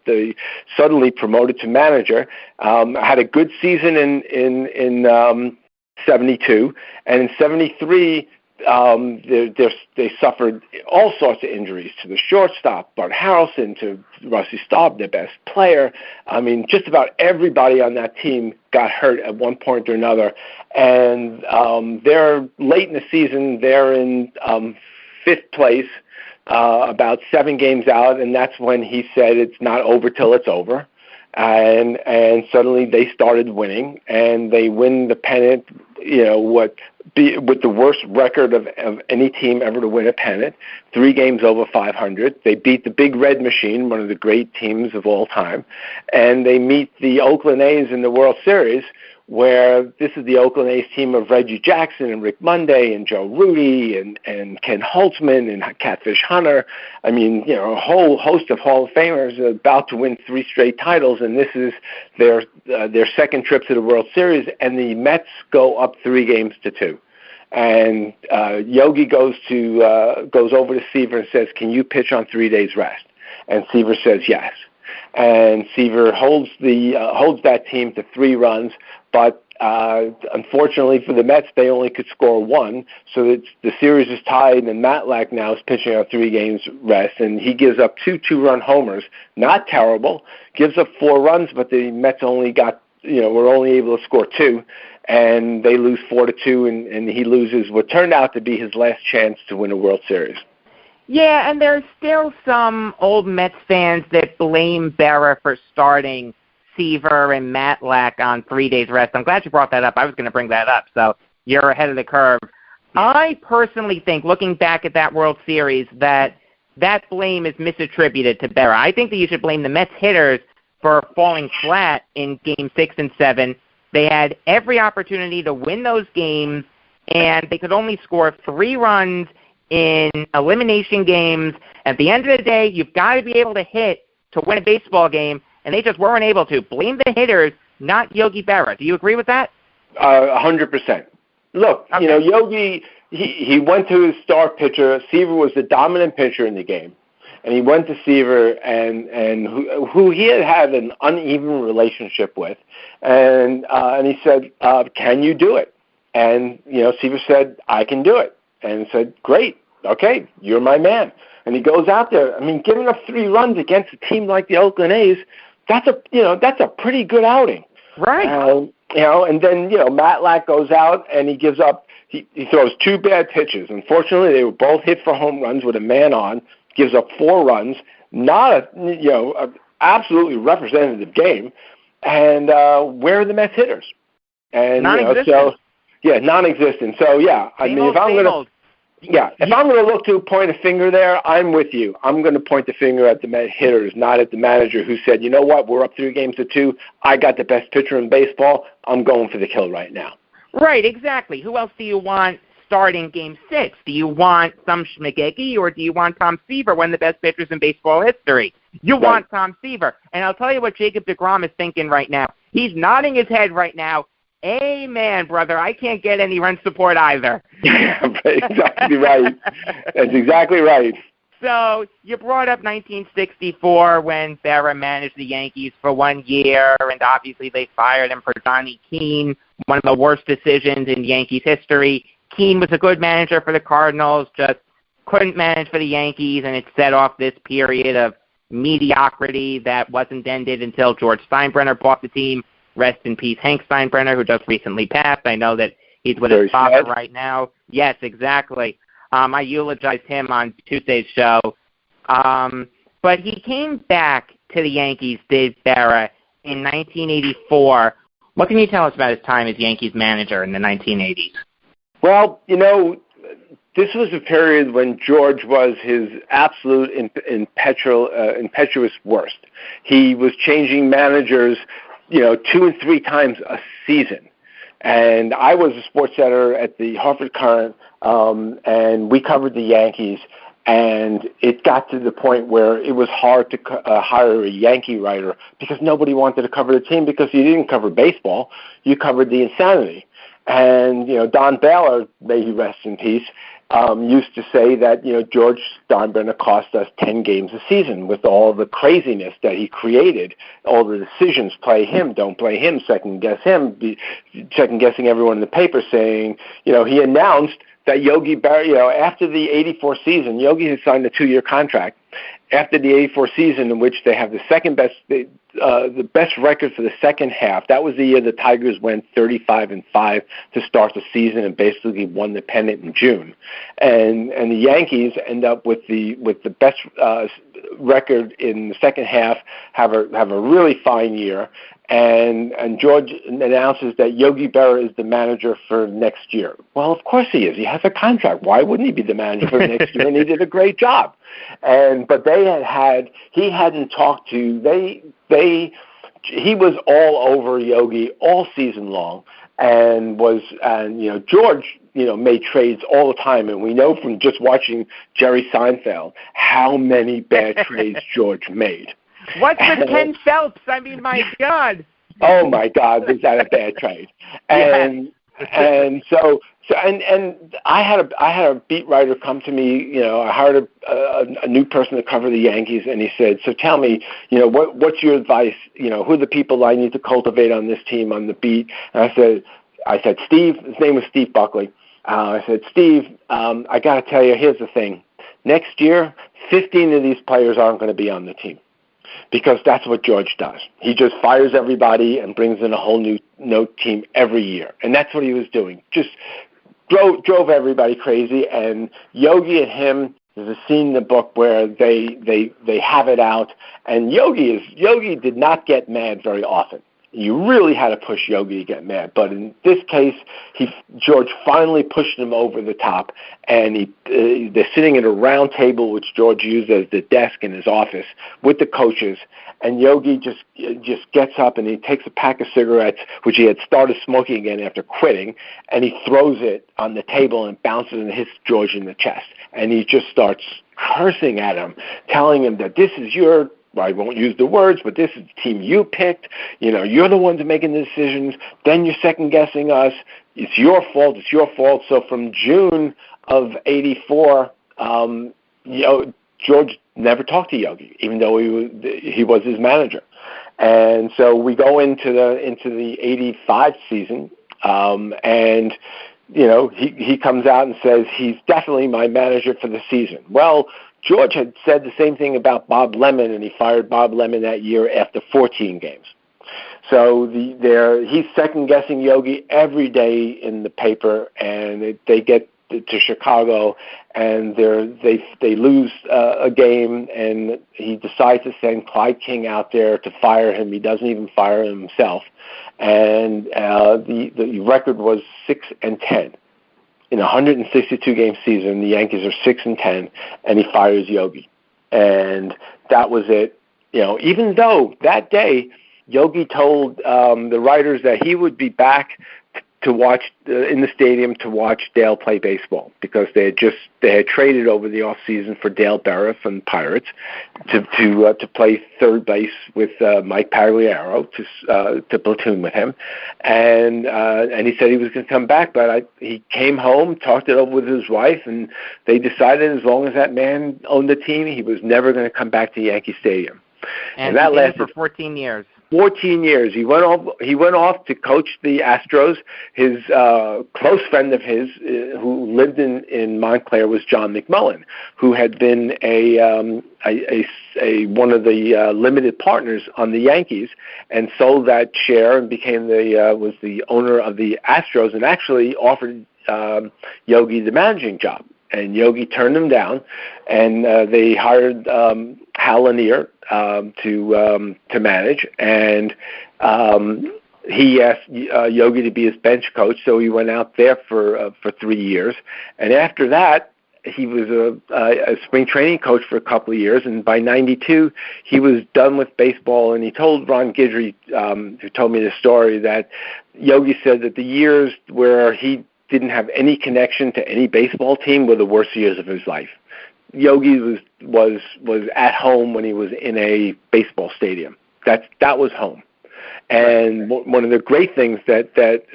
suddenly promoted to manager. Had a good season in 72, and in 73, they suffered all sorts of injuries to the shortstop, Bart Harrelson, to Rusty Staub, their best player. I mean, just about everybody on that team got hurt at one point or another. And they're late in the season. They're in fifth place, about 7 games out, and that's when he said it's not over till it's over. And suddenly they started winning, and they win the pennant, with the worst record of any team ever to win a pennant, 3 games over 500. They beat the Big Red Machine, one of the great teams of all time, and they meet the Oakland A's in the World Series, where this is the Oakland A's team of Reggie Jackson and Rick Monday and Joe Rudy and Ken Holtzman and Catfish Hunter. I mean, a whole host of Hall of Famers about to win 3 straight titles, and this is their second trip to the World Series, and the Mets go up 3-2. And Yogi goes over to Seaver and says, "Can you pitch on 3 days rest?" And Seaver says yes. And Seaver holds that team to 3 runs, but unfortunately for the Mets, they only could score 1, so the series is tied, and Matlack now is pitching on 3 games rest, and he gives up 2 2-run homers. Not terrible. Gives up 4 runs, but the Mets only were only able to score 2, and they lose 4-2, and he loses what turned out to be his last chance to win a World Series. Yeah, and there's still some old Mets fans that blame Berra for starting Seaver and Matlack on 3 days rest. I'm glad you brought that up. I was going to bring that up, so you're ahead of the curve. I personally think, looking back at that World Series, that blame is misattributed to Berra. I think that you should blame the Mets hitters for falling flat in Game 6 and 7. They had every opportunity to win those games, and they could only score 3 runs in elimination games. At the end of the day, you've got to be able to hit to win a baseball game, and they just weren't able to. Blame the hitters, not Yogi Berra. Do you agree with that? 100%. Look, okay. Yogi, he went to his star pitcher. Seaver was the dominant pitcher in the game. And he went to Seaver, and who he had an uneven relationship with, and he said, "Can you do it?" And Seaver said, "I can do it." And said, "Great, okay, you're my man." And he goes out there. I mean, giving up 3 runs against a team like the Oakland A's, that's a pretty good outing, right? And then Matlack goes out and he gives up. He throws 2 bad pitches. Unfortunately, they were both hit for home runs with a man on. gives up 4 runs, not a absolutely representative game, and where are the Mets hitters? And non-existent. Non-existent. So I mean, if I'm going to look to point a finger there, I'm with you. I'm going to point the finger at the Met hitters, not at the manager who said, you know what, we're up 3-2. I got the best pitcher in baseball. I'm going for the kill right now. Right, exactly. Who else do you want starting Game 6? Do you want some Schmigecki, or do you want Tom Seaver, one of the best pitchers in baseball history? You want Tom Seaver. And I'll tell you what Jacob deGrom is thinking right now. He's nodding his head right now. Amen, brother. I can't get any run support either. Exactly right. That's exactly right. So you brought up 1964 when Berra managed the Yankees for 1 year, and obviously they fired him for Donnie Keene, one of the worst decisions in Yankees history. Keene was a good manager for the Cardinals, just couldn't manage for the Yankees, and it set off this period of mediocrity that wasn't ended until George Steinbrenner bought the team. Rest in peace, Hank Steinbrenner, who just recently passed. I know that he's with his father right now. Yes, exactly. I eulogized him on Tuesday's show. But he came back to the Yankees, Dave Berra, in 1984. What can you tell us about his time as Yankees manager in the 1980s? Well, this was a period when George was his absolute impetuous worst. He was changing managers 2 and 3 times a season. And I was a sports editor at the Hartford Courant, and we covered the Yankees. And it got to the point where it was hard to hire a Yankee writer because nobody wanted to cover the team because you didn't cover baseball. You covered the insanity. And, Don Baylor, may he rest in peace, used to say that, George Steinbrenner cost us 10 games a season with all the craziness that he created, all the decisions, play him, don't play him, second-guess him, second-guessing everyone in the paper saying, he announced that Yogi Berra, after the 84 season, Yogi had signed a 2-year contract. After the 84 season, in which they have the second best, the best record for the second half, that was the year the Tigers went 35-5 to start the season and basically won the pennant in June. And the Yankees end up with the best record in the second half, have a really fine year. And George announces that Yogi Berra is the manager for next year. Well, of course he is. He has a contract. Why wouldn't he be the manager for next year? And he did a great job. But he hadn't talked to he was all over Yogi all season long, and George made trades all the time, and we know from just watching Jerry Seinfeld how many bad trades George made. What's with Ken Phelps? I mean, my God. Oh my God, was that a bad trade? And so I had a beat writer come to me. I hired a new person to cover the Yankees, and he said, "So tell me, what's your advice? Who are the people I need to cultivate on this team on the beat?" And I said, Steve. His name was Steve Buckley. I said, Steve, I got to tell you, here's the thing. Next year, 15 of these players aren't going to be on the team. Because that's what George does. He just fires everybody and brings in a whole new team every year. And that's what he was doing. Just drove everybody crazy. And Yogi and him, there's a scene in the book where they have it out. And Yogi did not get mad very often. You really had to push Yogi to get mad. But in this case, George finally pushed him over the top, and they're sitting at a round table, which George used as the desk in his office, with the coaches, and Yogi just gets up and he takes a pack of cigarettes, which he had started smoking again after quitting, and he throws it on the table and bounces and hits George in the chest. And he just starts cursing at him, telling him that this is I won't use the words, but this is the team you picked. You're the ones making the decisions. Then you're second-guessing us. It's your fault. It's your fault. So from June of 84, George never talked to Yogi, even though he was his manager. And so we go into the 85 season, and he comes out and says he's definitely my manager for the season. Well, George had said the same thing about Bob Lemon, and he fired Bob Lemon that year after 14 games. So he's second-guessing Yogi every day in the paper, and they get to Chicago, and they lose a game, and he decides to send Clyde King out there to fire him. He doesn't even fire him himself, and the record was 6-10 in a 162 game season. The Yankees are 6-10, and he fires Yogi, and that was it. Even though that day Yogi told the writers that he would be back to watch in the stadium to watch Dale play baseball, because they had traded over the off season for Dale Berra from the Pirates to play third base with Mike Pagliaro to platoon with him, and he said he was going to come back, but he came home, talked it over with his wife, and they decided as long as that man owned the team, he was never going to come back to Yankee Stadium, and that he did lasted it for 14 years. 14 years. He went off to coach the Astros. His close friend of his, who lived in Montclair, was John McMullen, who had been one of the limited partners on the Yankees, and sold that share and became was the owner of the Astros, and actually offered Yogi the managing job. And Yogi turned him down, and they hired Hal Lanier to manage, and he asked Yogi to be his bench coach, so he went out there for 3 years, and after that he was a spring training coach for a couple of years, and by '92 he was done with baseball. And he told Ron Guidry, who told me the story, that Yogi said that the years where he didn't have any connection to any baseball team were the worst years of his life. Yogi was at home when he was in a baseball stadium. That was home. And one of the great things that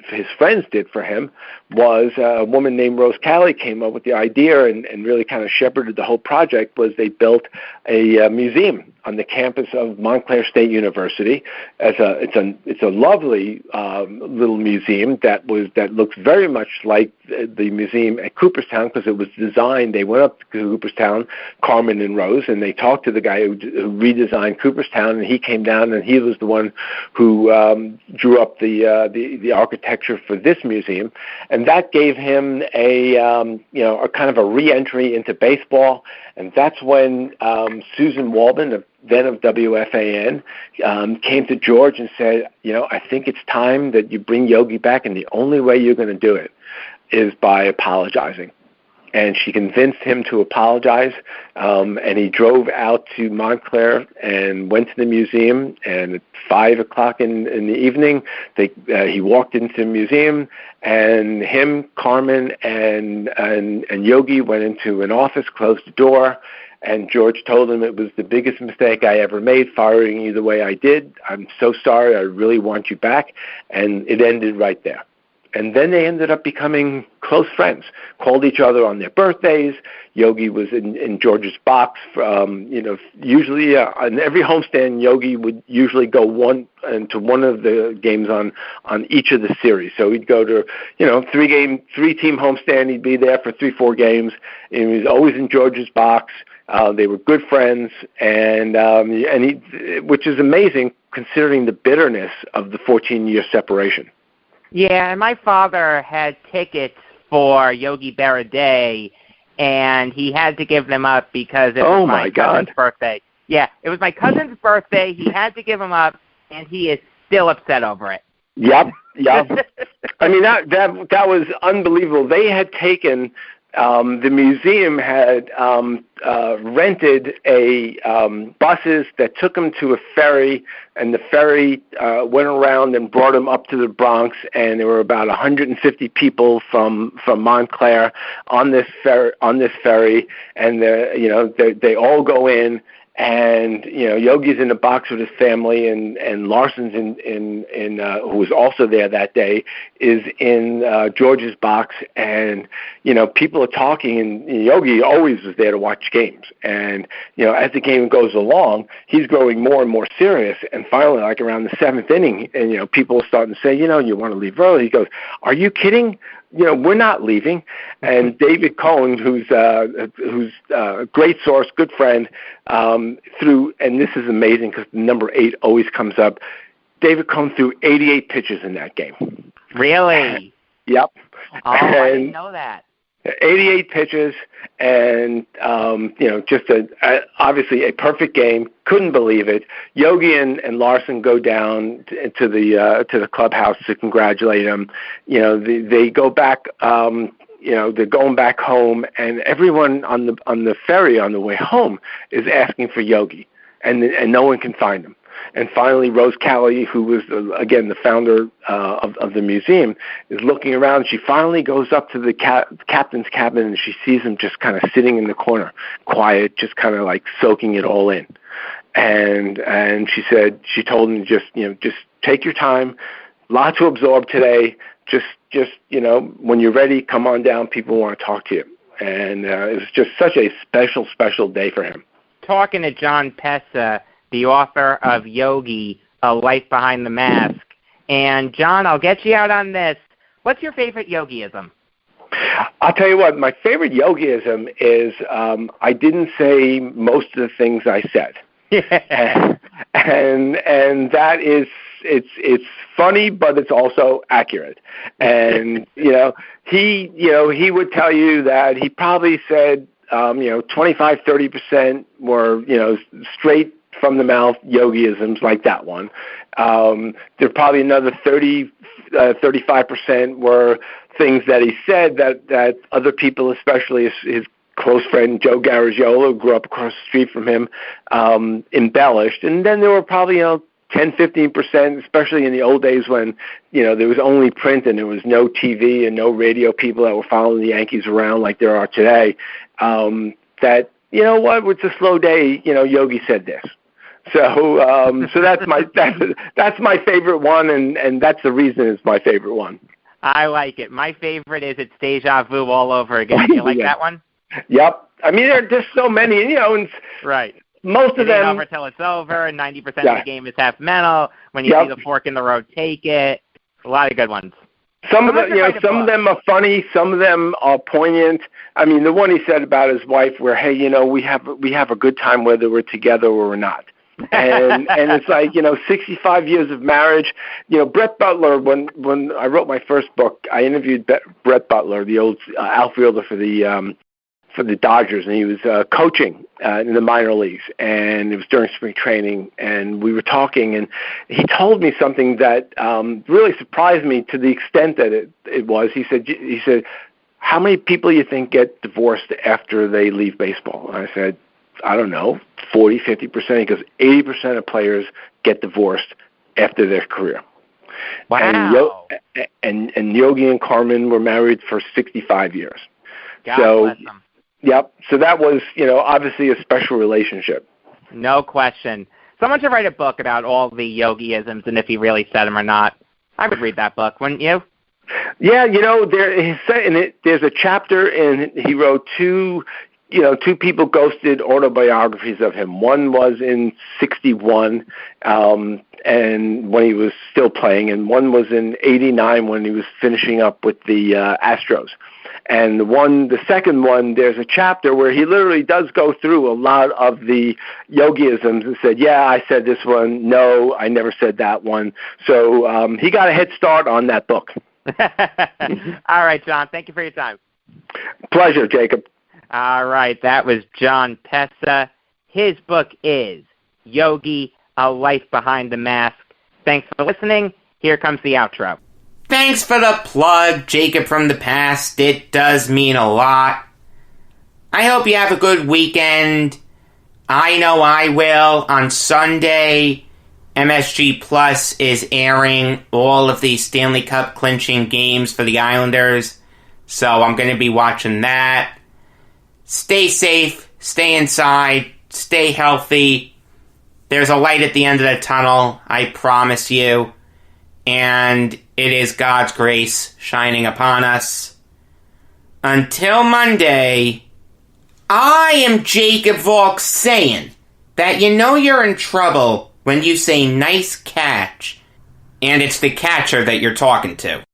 his friends did for him was a woman named Rose Calley came up with the idea and really kind of shepherded the whole project. Was they built a museum on the campus of Montclair State University. It's a lovely little museum that looks very much like the museum at Cooperstown, because it was designed. They went up to Cooperstown, Carmen and Rose, and they talked to the guy who redesigned Cooperstown, and he came down and he was the one who drew up the architecture for this museum, and that gave him a kind of a re-entry into baseball. And that's when Susan Waldman, then of WFAN, came to George and said, I think it's time that you bring Yogi back, and the only way you're going to do it is by apologizing. And she convinced him to apologize, and he drove out to Montclair and went to the museum, and at 5 o'clock in the evening, he walked into the museum, and him, Carmen, and Yogi went into an office, closed the door, and George told him, it was the biggest mistake I ever made, firing you the way I did. I'm so sorry. I really want you back. And it ended right there. And then they ended up becoming close friends, called each other on their birthdays. Yogi was in George's box. Usually on every homestand, Yogi would usually go to one of the games on each of the series. So he'd go to, 3-team homestand. He'd be there for 3-4 games. And he was always in George's box. They were good friends, and which is amazing considering the bitterness of the 14-year separation. Yeah, and my father had tickets for Yogi Berra Day, and he had to give them up because it was my cousin's birthday. Yeah, it was my cousin's birthday. He had to give them up, and he is still upset over it. Yep. I mean, that was unbelievable. They had taken the museum had rented buses that took them to a ferry, and the ferry went around and brought them up to the Bronx, and there were about 150 people from Montclair on this ferry, and they all go in. And Yogi's in the box with his family, and Larson's in who was also there that day, is in George's box, and people are talking, and Yogi always was there to watch games, and as the game goes along, he's growing more and more serious, and finally, like around the 7th inning, and people are starting to say, you want to leave early. He goes, "Are you kidding? We're not leaving." And David Cohen, who's a great source, good friend, and this is amazing because the number 8 always comes up. David Cohen threw 88 pitches in that game. Really? Yep. Oh, I didn't know that. 88 pitches, and just obviously a perfect game. Couldn't believe it. Yogi and Larson go down to the clubhouse to congratulate him. They go back. They're going back home, and everyone on the ferry on the way home is asking for Yogi, and no one can find him. And finally, Rose Calley, who was, again, the founder of the museum, is looking around. She finally goes up to the captain's cabin, and she sees him just kind of sitting in the corner, quiet, just kind of like soaking it all in. And she told him, just take your time, a lot to absorb today. Just when you're ready, come on down. People want to talk to you. And it was just such a special, special day for him. Talking to Jon Pessah, the author of Yogi, A Life Behind the Mask. And, John, I'll get you out on this. What's your favorite Yogi-ism? I'll tell you what, my favorite Yogi-ism is I didn't say most of the things I said. and that is, it's funny, but it's also accurate. And, he would tell you that he probably said, 25, 30% were, straight from the mouth Yogi-isms like that one. There probably another 35% were things that he said that other people, especially his close friend Joe Garagiola, who grew up across the street from him, embellished. And then there were probably 10, 15%, especially in the old days when there was only print and there was no TV and no radio people that were following the Yankees around like there are today. That it's a slow day. Yogi said this. So that's my favorite one, and that's the reason it's my favorite one. I like it. My favorite is It's Deja Vu all over again. You like that one? Yep. I mean, there are just so many, and right. Most of them over till it's over, and 90% of the game is half mental. When you see the fork in the road, take it. A lot of good ones. Some of them are funny. Some of them are poignant. I mean, the one he said about his wife, where we have a good time whether we're together or we're not. and it's like 65 years of marriage. Brett Butler. When I wrote my first book, I interviewed Brett Butler, the old outfielder for the Dodgers, and he was coaching in the minor leagues, and it was during spring training, and we were talking, and he told me something that really surprised me to the extent that it was. He said, how many people you think get divorced after they leave baseball? And I said, I don't know, 40, 50%. He goes, 80% of players get divorced after their career. Wow. And Yogi and Carmen were married for 65 years. God bless them. Yep. So that was, obviously a special relationship. No question. Someone should write a book about all the Yogi-isms and if he really said them or not. I would read that book, wouldn't you? Yeah, there's a chapter, and he wrote two people ghosted autobiographies of him. One was in 1961, and when he was still playing, and one was in 1989 when he was finishing up with the Astros. And the second one, there's a chapter where he literally does go through a lot of the Yogi-isms and said, yeah, I said this one. No, I never said that one. So he got a head start on that book. All right, John. Thank you for your time. Pleasure, Jacob. All right. That was Jon Pessah. His book is Yogi, A Life Behind the Mask. Thanks for listening. Here comes the outro. Thanks for the plug, Jacob from the past. It does mean a lot. I hope you have a good weekend. I know I will. On Sunday, MSG Plus is airing all of the Stanley Cup clinching games for the Islanders, so I'm going to be watching that. Stay safe, stay inside, stay healthy. There's a light at the end of the tunnel, I promise you. And it is God's grace shining upon us. Until Monday, I am Jacob Valk saying that you're in trouble when you say nice catch, and it's the catcher that you're talking to.